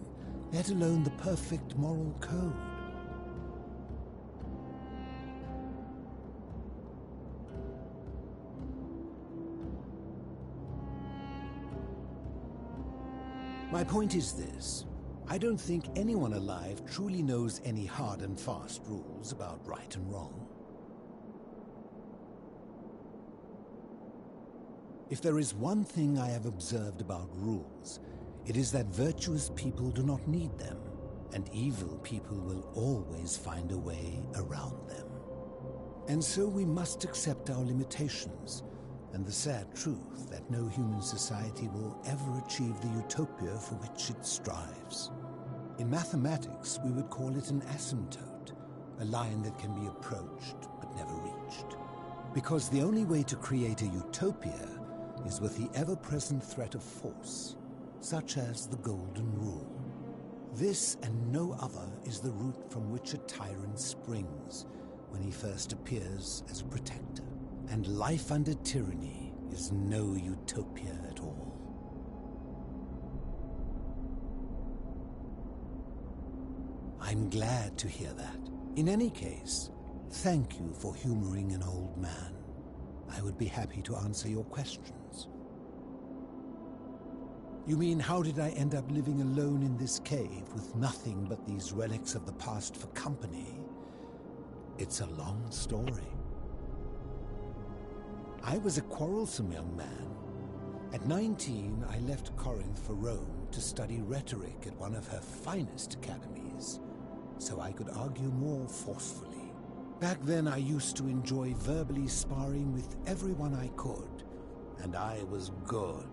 let alone the perfect moral code? My point is this. I don't think anyone alive truly knows any hard and fast rules about right and wrong. If there is one thing I have observed about rules, it is that virtuous people do not need them, and evil people will always find a way around them. And so we must accept our limitations, and the sad truth that no human society will ever achieve the utopia for which it strives. In mathematics, we would call it an asymptote, a line that can be approached but never reached. Because the only way to create a utopia is with the ever-present threat of force, such as the Golden Rule. This and no other is the root from which a tyrant springs when he first appears as a protector. And life under tyranny is no utopia at all. I'm glad to hear that. In any case, thank you for humoring an old man. I would be happy to answer your questions. You mean, how did I end up living alone in this cave with nothing but these relics of the past for company? It's a long story. I was a quarrelsome young man. At 19, I left Corinth for Rome to study rhetoric at one of her finest academies, so I could argue more forcefully. Back then, I used to enjoy verbally sparring with everyone I could, and I was good.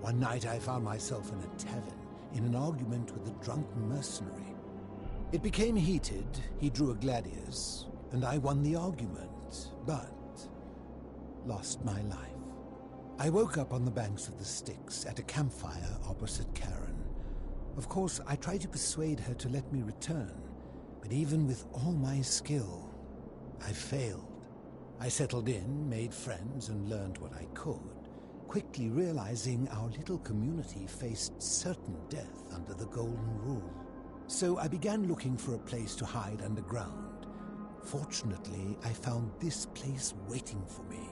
One night I found myself in a tavern, in an argument with a drunk mercenary. It became heated, he drew a gladius, and I won the argument, but lost my life. I woke up on the banks of the Styx at a campfire opposite Karen. Of course, I tried to persuade her to let me return, but even with all my skill, I failed. I settled in, made friends, and learned what I could. quickly realizing our little community faced certain death under the Golden Rule. So I began looking for a place to hide underground. Fortunately, I found this place waiting for me.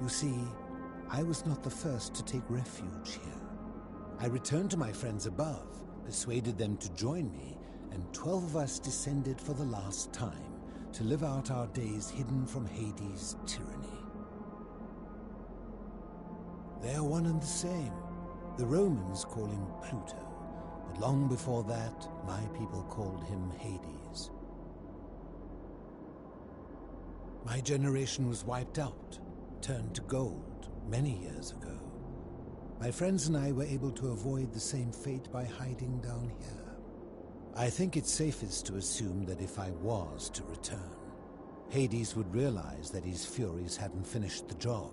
You see, I was not the first to take refuge here. I returned to my friends above, persuaded them to join me, and 12 of us descended for the last time to live out our days hidden from Hades' tyranny. They are one and the same. The Romans call him Pluto, but long before that, my people called him Hades. My generation was wiped out, turned to gold, many years ago. My friends and I were able to avoid the same fate by hiding down here. I think it's safest to assume that if I was to return, Hades would realize that his furies hadn't finished the job,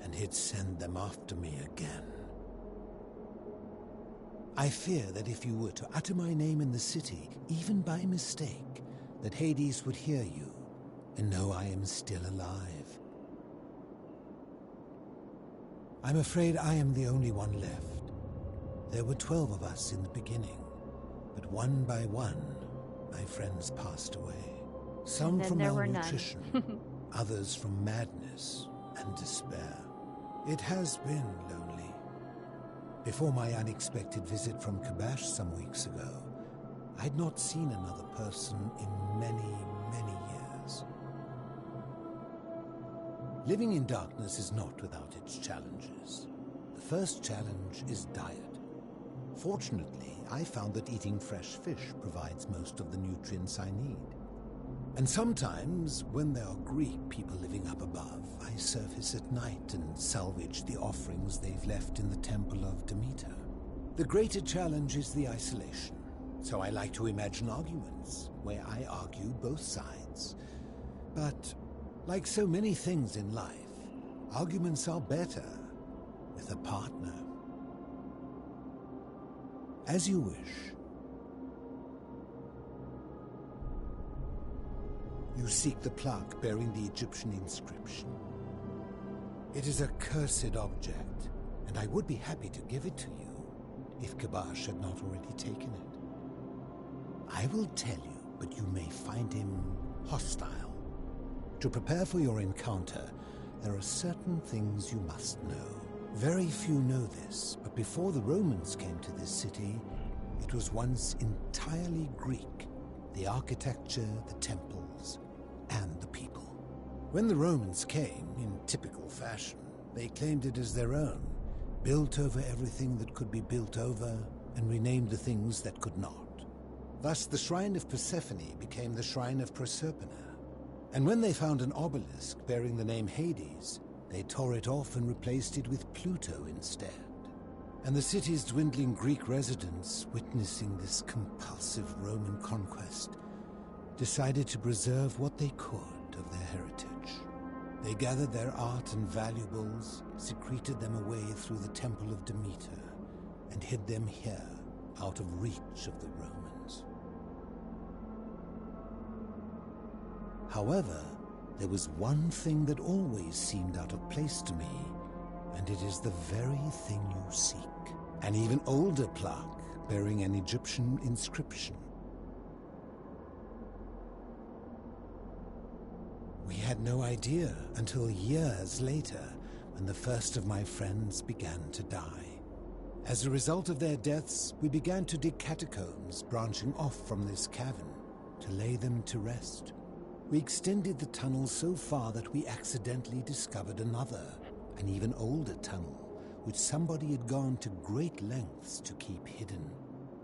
and he'd send them after me again. I fear that if you were to utter my name in the city, even by mistake, that Hades would hear you and know I am still alive. I'm afraid I am the only one left. There were 12 of us in the beginning, but one by one, my friends passed away. Some from malnutrition, others from madness and despair. It has been lonely. Before my unexpected visit from Kabash some weeks ago, I'd not seen another person in many, many years. Living in darkness is not without its challenges. The first challenge is diet. Fortunately, I found that eating fresh fish provides most of the nutrients I need. And sometimes, when there are Greek people living up above, I surface at night and salvage the offerings they've left in the temple of Demeter. The greater challenge is the isolation, so I like to imagine arguments, where I argue both sides. But, like so many things in life, arguments are better with a partner. As you wish. You seek the plaque bearing the Egyptian inscription. It is a cursed object, and I would be happy to give it to you, if Kabash had not already taken it. I will tell you, but you may find him hostile. To prepare for your encounter, there are certain things you must know. Very few know this, but before the Romans came to this city, it was once entirely Greek. The architecture, the temples, and the people. When the Romans came, in typical fashion, they claimed it as their own, built over everything that could be built over, and renamed the things that could not. Thus, the Shrine of Persephone became the Shrine of Proserpina. And when they found an obelisk bearing the name Hades, they tore it off and replaced it with Pluto instead. And the city's dwindling Greek residents, witnessing this compulsive Roman conquest, decided to preserve what they could of their heritage. They gathered their art and valuables, secreted them away through the Temple of Demeter, and hid them here, out of reach of the Romans. However, there was one thing that always seemed out of place to me, and it is the very thing you seek. An even older plaque bearing an Egyptian inscription. We had no idea until years later, when the first of my friends began to die. As a result of their deaths, we began to dig catacombs branching off from this cavern to lay them to rest. We extended the tunnel so far that we accidentally discovered another, an even older tunnel, which somebody had gone to great lengths to keep hidden.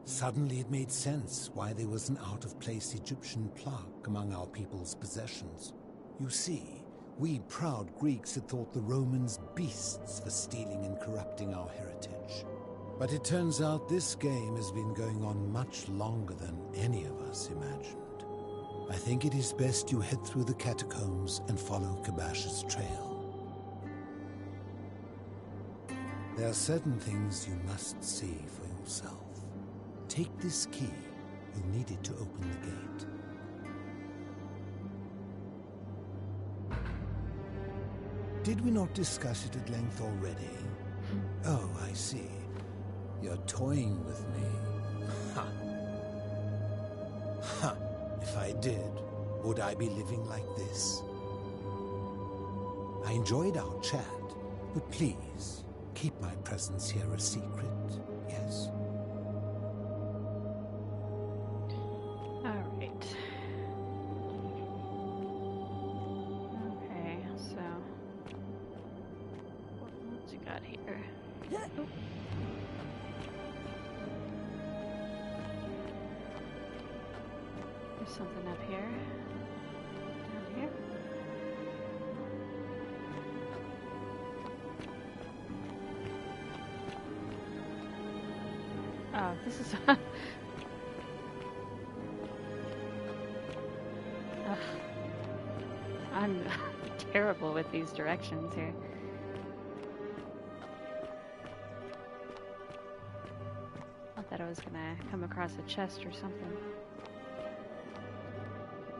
Suddenly it made sense why there was an out-of-place Egyptian plaque among our people's possessions. You see, we proud Greeks had thought the Romans beasts for stealing and corrupting our heritage. But it turns out this game has been going on much longer than any of us imagined. I think it is best you head through the catacombs and follow Kabash's trail. There are certain things you must see for yourself. Take this key. You'll need it to open the gate. Did we not discuss it at length already? Oh, I see. You're toying with me. Ha! Ha! If I did, would I be living like this? I enjoyed our chat, but please, keep my presence here a secret, yes? Alright. Okay, so... what you got here? Oh. There's something up here. Down here. Oh, this is... I'm terrible with these directions here. I thought I was gonna come across a chest or something.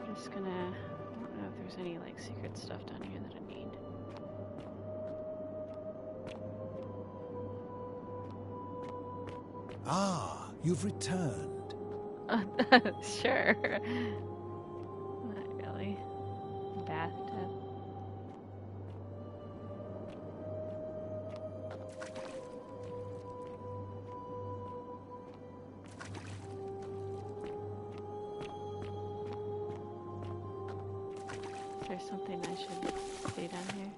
I'm just gonna... I don't know if there's any like secret stuff down here that I need. Ah, you've returned. Sure. Not really. Bathtub. Is there something I should see down here?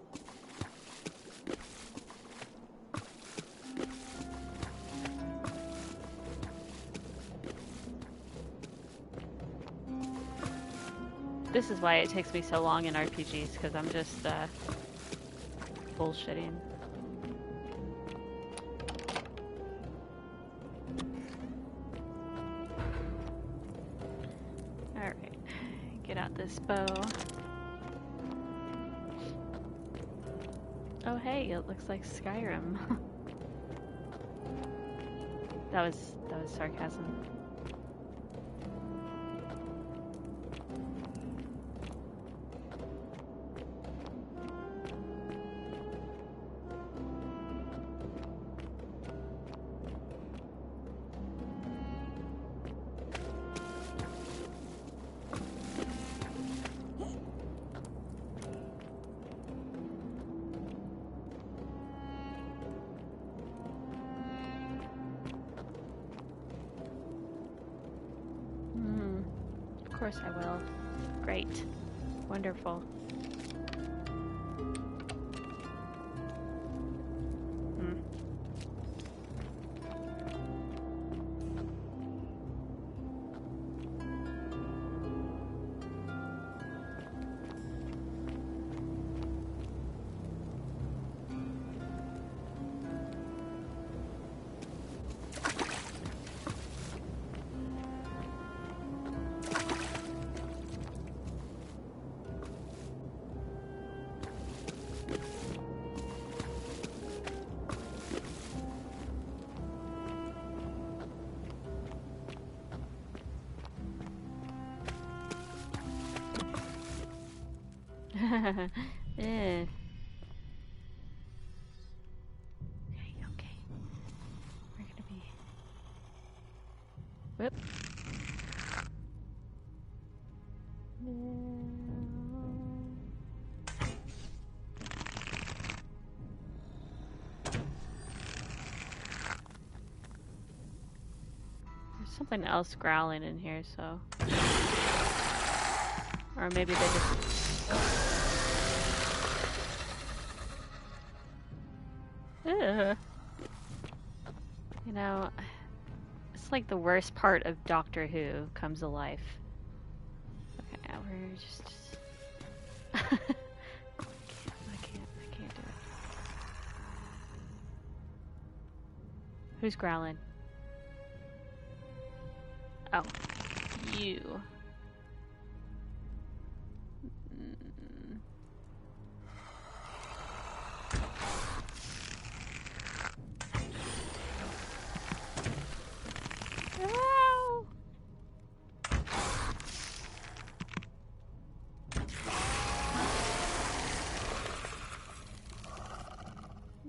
This is why it takes me so long in RPGs, because I'm just bullshitting. Alright, get out this bow. Oh hey, it looks like Skyrim. That was sarcasm. Of course I will. Great. Wonderful. Yeah. Okay. We're gonna be... Whoop. There's something else growling in here, so... Or maybe they just... You know, it's like the worst part of Doctor Who comes alive. Okay, now we're just... I can't do it. Who's growling? Oh, you.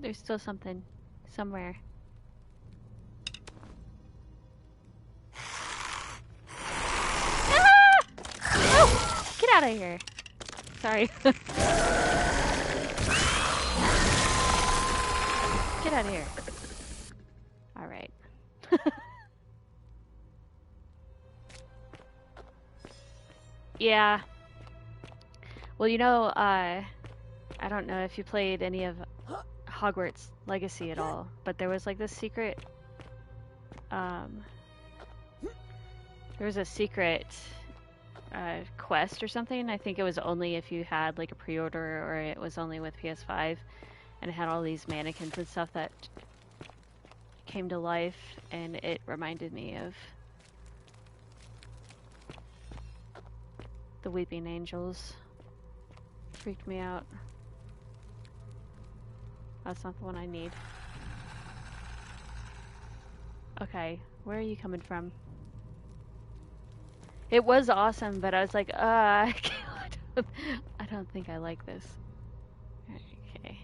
There's still something somewhere. Ah! Oh! Get out of here. Sorry. Get out of here. All right. Yeah. Well, you know, I don't know if you played any of Hogwarts Legacy at all, but there was like this secret, there was a secret quest or something. I think it was only if you had like a pre-order, or it was only with PS5, and it had all these mannequins and stuff that came to life, and it reminded me of the Weeping Angels. Freaked me out. That's not the one I need. Okay, where are you coming from? It was awesome, but I was like, I don't think I like this. Okay.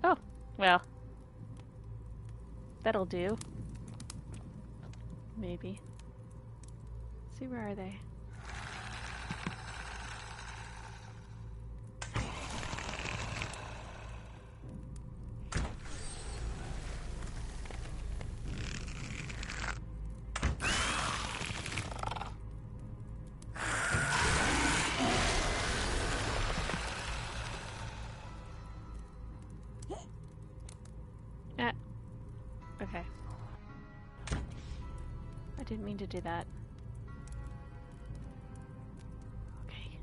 Oh, well. That'll do. Maybe. Let's see, where are they? Okay. I didn't mean to do that. Okay.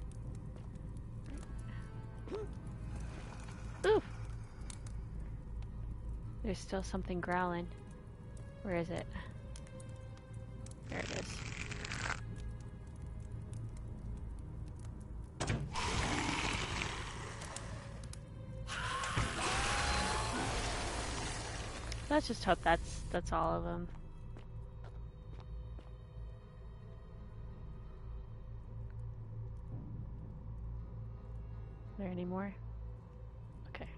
Ooh! There's still something growling. Where is it? There it is. Let's just hope that's all of them. Are there any more? Okay.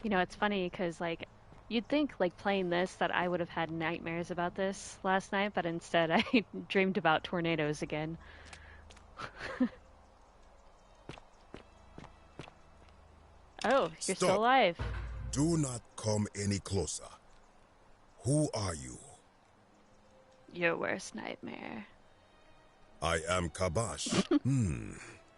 You know, it's funny because, like, you'd think, like, playing this that I would have had nightmares about this last night, but instead I dreamed about tornadoes again. Oh, you're still alive. Do not come any closer. Who are you? Your worst nightmare. I am Kabash.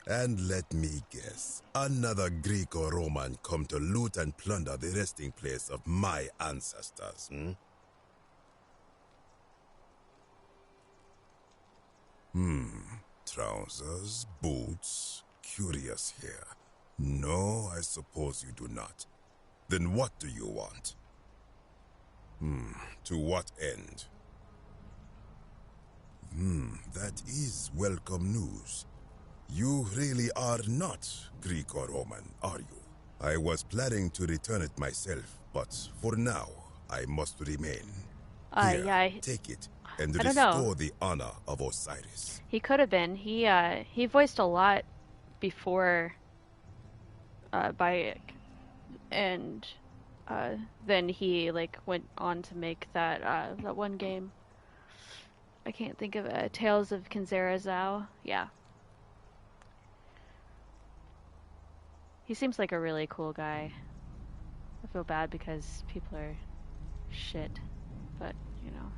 And let me guess, another Greco-Roman come to loot and plunder the resting place of my ancestors, Trousers, boots, curious here. No, I suppose you do not. Then what do you want? To what end? That is welcome news. You really are not Greco-Roman, are you? I was planning to return it myself, but for now, I must remain. Here, yeah, take it and restore the honor of Osiris. He could have been. He voiced a lot before Bayek, and then he like went on to make that that one game. I can't think of it. Tales of Kinzera Zhao. Yeah. He seems like a really cool guy. I feel bad because people are shit, but you know.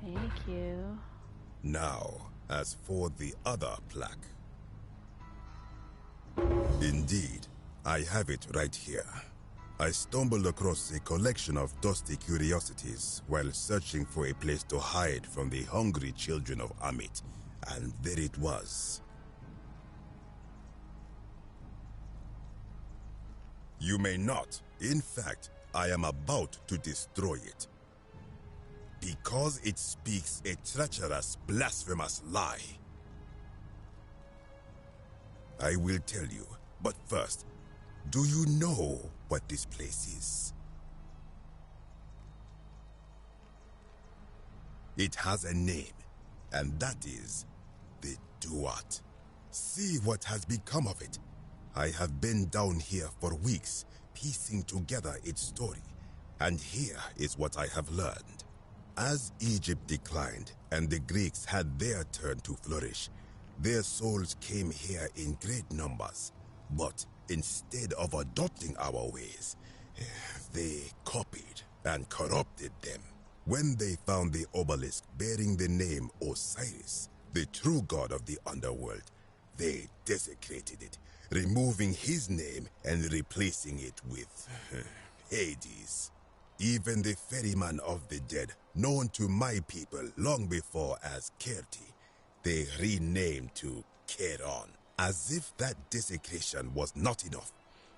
Thank you. Now, as for the other plaque. Indeed, I have it right here. I stumbled across a collection of dusty curiosities while searching for a place to hide from the hungry children of Amit, and there it was. You may not. In fact, I am about to destroy it. Because it speaks a treacherous, blasphemous lie. I will tell you, but first, do you know what this place is? It has a name, and that is the Duat. See what has become of it. I have been down here for weeks, piecing together its story, and here is what I have learned. As Egypt declined and the Greeks had their turn to flourish, their souls came here in great numbers, but instead of adopting our ways, they copied and corrupted them. When they found the obelisk bearing the name Osiris, the true god of the underworld, they desecrated it, removing his name and replacing it with Hades. Even the ferryman of the dead, known to my people long before as Kerti, they renamed to Keron. As if that desecration was not enough,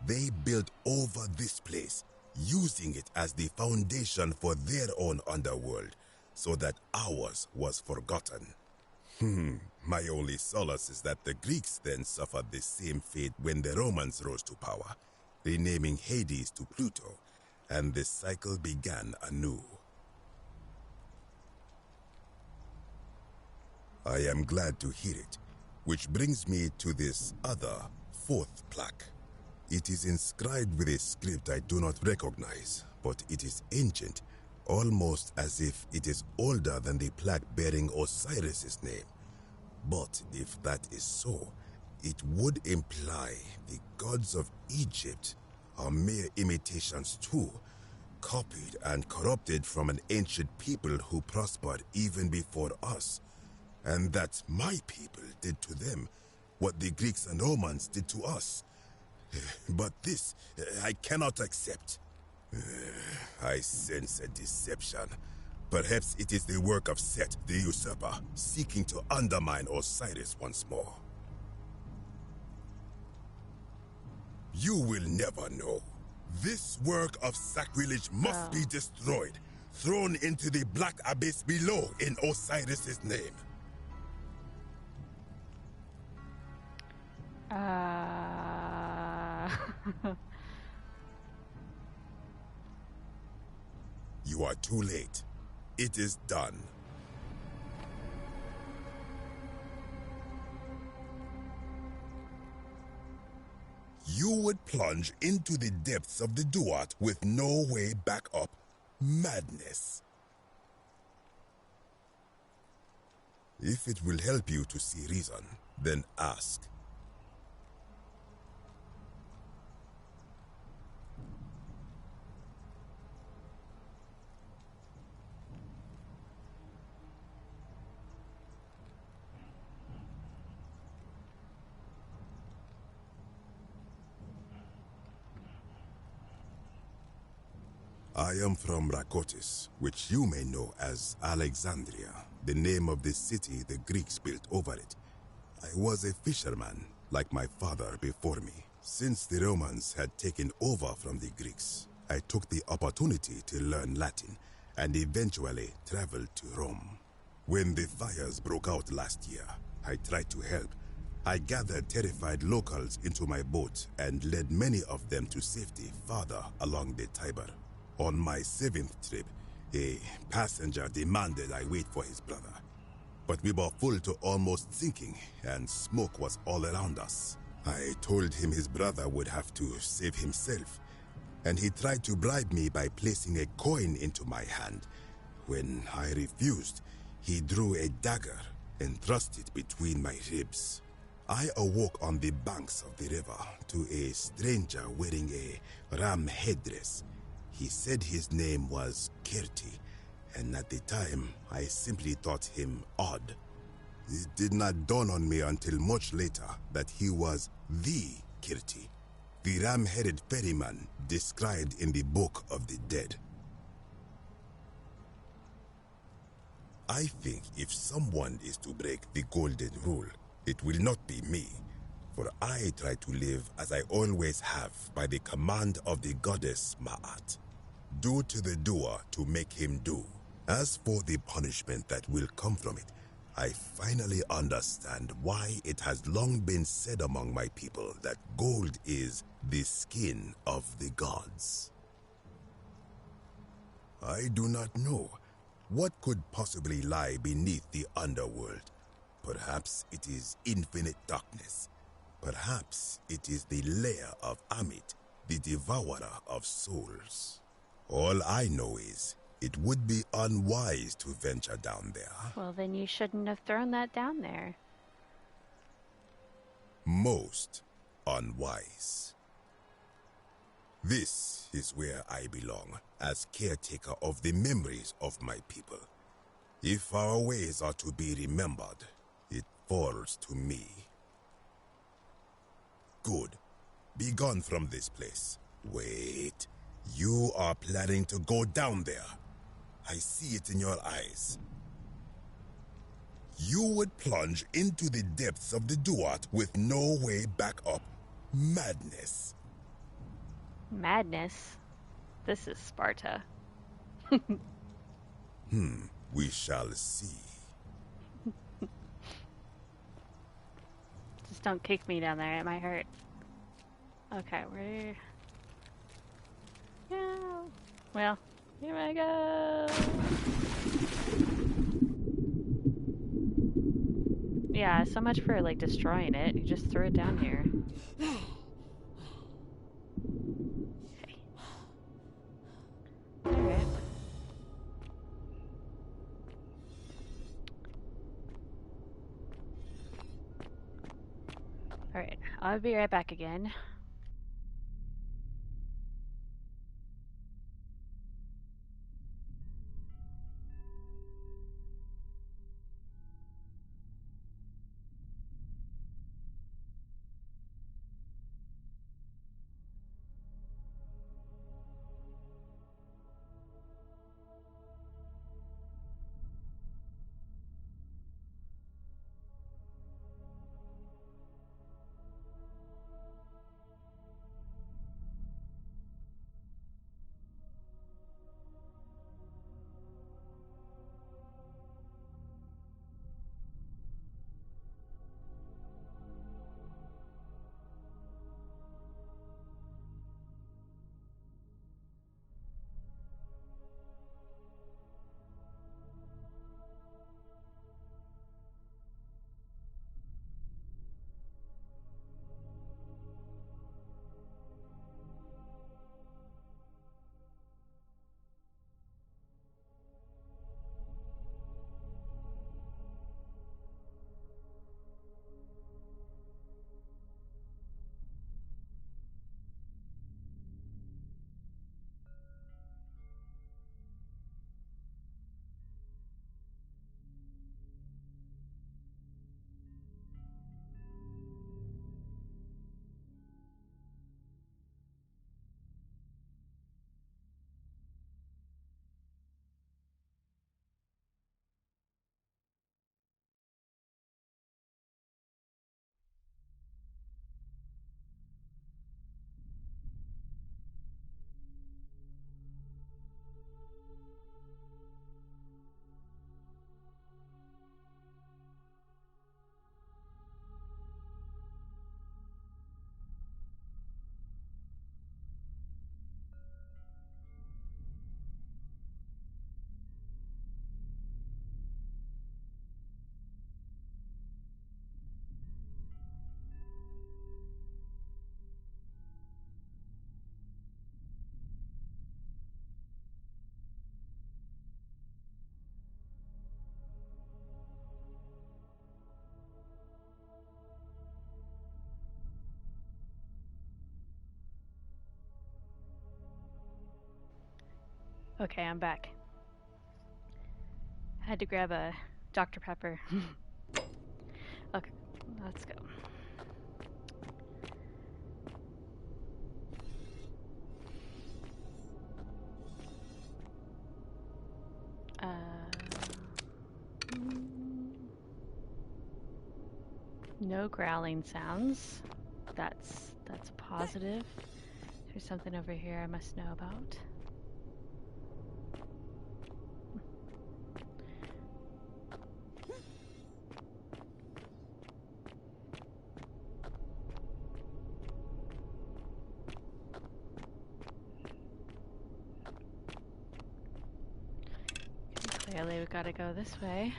they built over this place, using it as the foundation for their own underworld, so that ours was forgotten. My only solace is that the Greeks then suffered the same fate when the Romans rose to power, renaming Hades to Pluto, and the cycle began anew. I am glad to hear it, which brings me to this other, fourth plaque. It is inscribed with a script I do not recognize, but it is ancient, almost as if it is older than the plaque bearing Osiris's name. But if that is so, it would imply the gods of Egypt are mere imitations too, copied and corrupted from an ancient people who prospered even before us, and that my people did to them what the Greeks and Romans did to us. But this, I cannot accept. I sense a deception. Perhaps it is the work of Set, the usurper, seeking to undermine Osiris once more. You will never know. This work of sacrilege must be destroyed, thrown into the black abyss below in Osiris's name. You are too late. It is done. You would plunge into the depths of the Duat with no way back up. Madness. If it will help you to see reason, then ask. I am from Rakotis, which you may know as Alexandria, the name of the city the Greeks built over it. I was a fisherman, like my father before me. Since the Romans had taken over from the Greeks, I took the opportunity to learn Latin and eventually traveled to Rome. When the fires broke out last year, I tried to help. I gathered terrified locals into my boat and led many of them to safety farther along the Tiber. On my 7th trip, a passenger demanded I wait for his brother. But we were full to almost sinking, and smoke was all around us. I told him his brother would have to save himself, and he tried to bribe me by placing a coin into my hand. When I refused, he drew a dagger and thrust it between my ribs. I awoke on the banks of the river to a stranger wearing a ram headdress. He said his name was Kerti, and at the time, I simply thought him odd. It did not dawn on me until much later that he was the Kerti, the ram-headed ferryman described in the Book of the Dead. I think if someone is to break the Golden Rule, it will not be me. For I try to live as I always have by the command of the goddess Ma'at. Do to the doer to make him do. As for the punishment that will come from it, I finally understand why it has long been said among my people that gold is the skin of the gods. I do not know what could possibly lie beneath the underworld. Perhaps it is infinite darkness. Perhaps it is the lair of Amit, the devourer of souls. All I know is it would be unwise to venture down there. Well, then you shouldn't have thrown that down there. Most unwise. This is where I belong, as caretaker of the memories of my people. If our ways are to be remembered, it falls to me. Good. Be gone from this place. Wait. You are planning to go down there. I see it in your eyes. You would plunge into the depths of the Duat with no way back up. Madness. Madness? This is Sparta. We shall see. Just don't kick me down there, it might hurt. Okay, we're... Yeah. Well, here I go. Yeah, so much for like destroying it. You just threw it down here. Okay. Alright. Alright, I'll be right back again. Okay, I'm back. I had to grab a Dr. Pepper. Okay, let's go. No growling sounds. That's positive. There's something over here I must know about. Clearly we gotta go this way.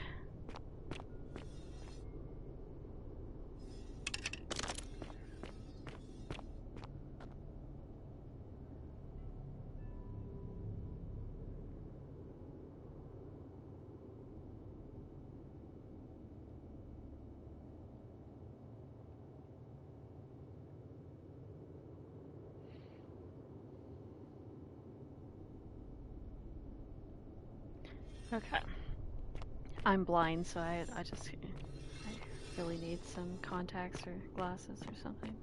Okay. I'm blind, so I really need some contacts or glasses or something.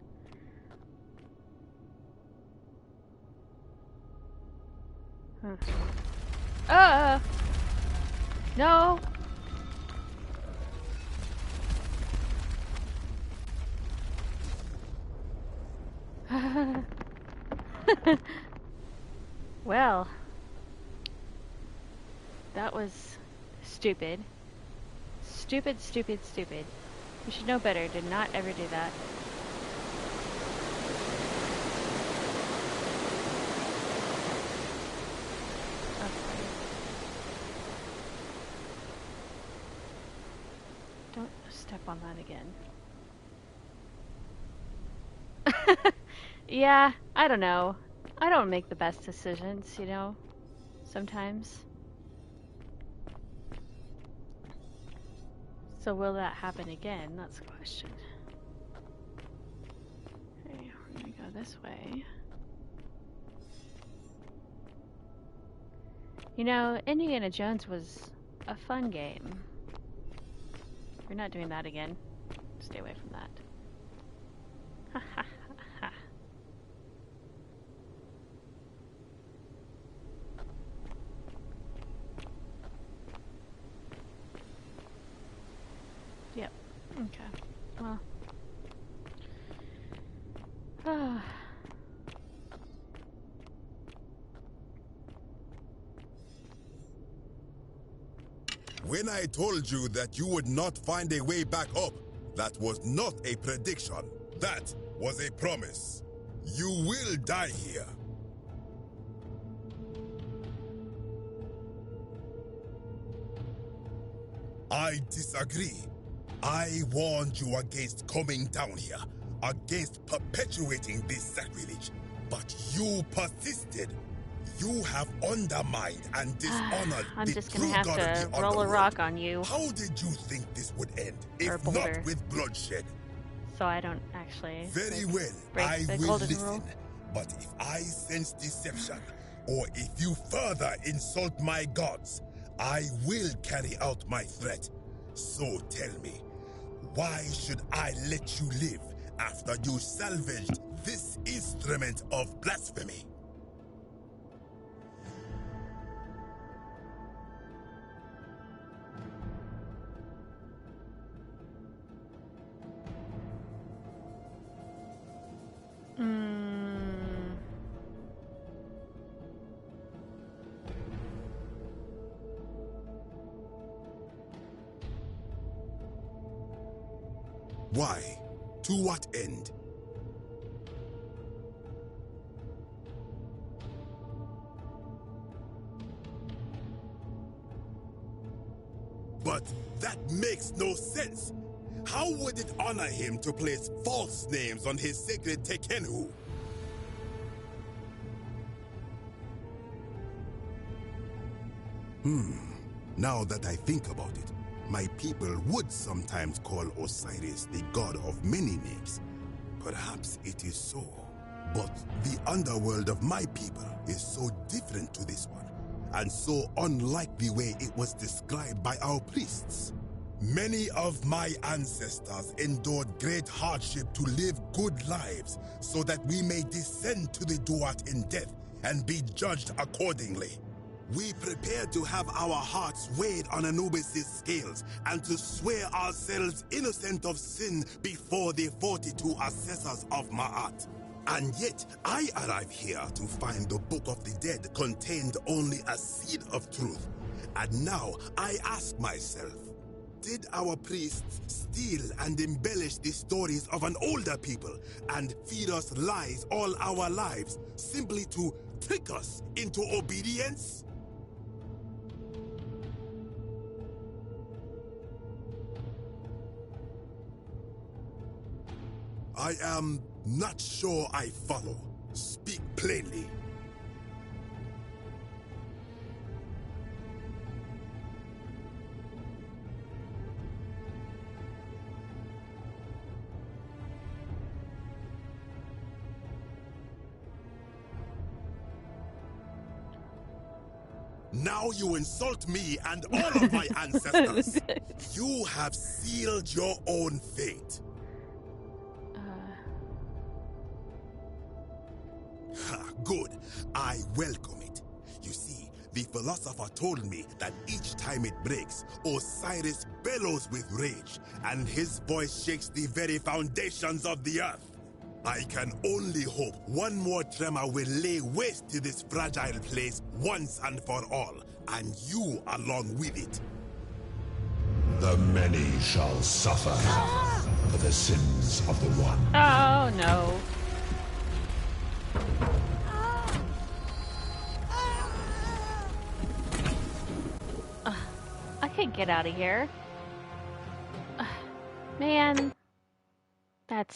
Huh. No! Well, that was stupid. Stupid, stupid, stupid. You should know better. Did not ever do that. Okay. Don't step on that again. Yeah, I don't know. I don't make the best decisions, you know, sometimes. So will that happen again? That's the question. Okay, we're gonna go this way. You know, Indiana Jones was a fun game. We're not doing that again. Stay away from that. Ha ha ha Yep. Okay. Well. When I told you that you would not find a way back up, that was not a prediction. That was a promise. You will die here. I disagree. I warned you against coming down here, against perpetuating this sacrilege, but you persisted. You have undermined and dishonored I'm the just gonna true have God of to the roll a underworld. rock on you. How did you think this would end, Or if boulder. not with bloodshed? So I don't actually Very like, well, break I the will golden listen. rule. But if I sense deception, or if you further insult my gods, I will carry out my threat. So tell me, why should I let you live after you salvaged this instrument of blasphemy? Why? To what end? But that makes no sense. How would it honor him to place false names on his sacred Tekenhu? Now that I think about it, my people would sometimes call Osiris the god of many names. Perhaps it is so. But the underworld of my people is so different to this one, and so unlike the way it was described by our priests. Many of my ancestors endured great hardship to live good lives so that we may descend to the Duat in death and be judged accordingly. We prepared to have our hearts weighed on Anubis' scales and to swear ourselves innocent of sin before the 42 assessors of Ma'at. And yet, I arrive here to find the Book of the Dead contained only a seed of truth. And now, I ask myself, did our priests steal and embellish the stories of an older people and feed us lies all our lives simply to trick us into obedience? I am not sure I follow. Speak plainly. Now you insult me and all of my ancestors. You have sealed your own fate. Good. I welcome it. You see, the philosopher told me that each time it breaks, Osiris bellows with rage, and his voice shakes the very foundations of the earth. I can only hope one more tremor will lay waste to this fragile place once and for all, and you along with it. The many shall suffer for the sins of the one. Oh, no. I can't get out of here. Man, that's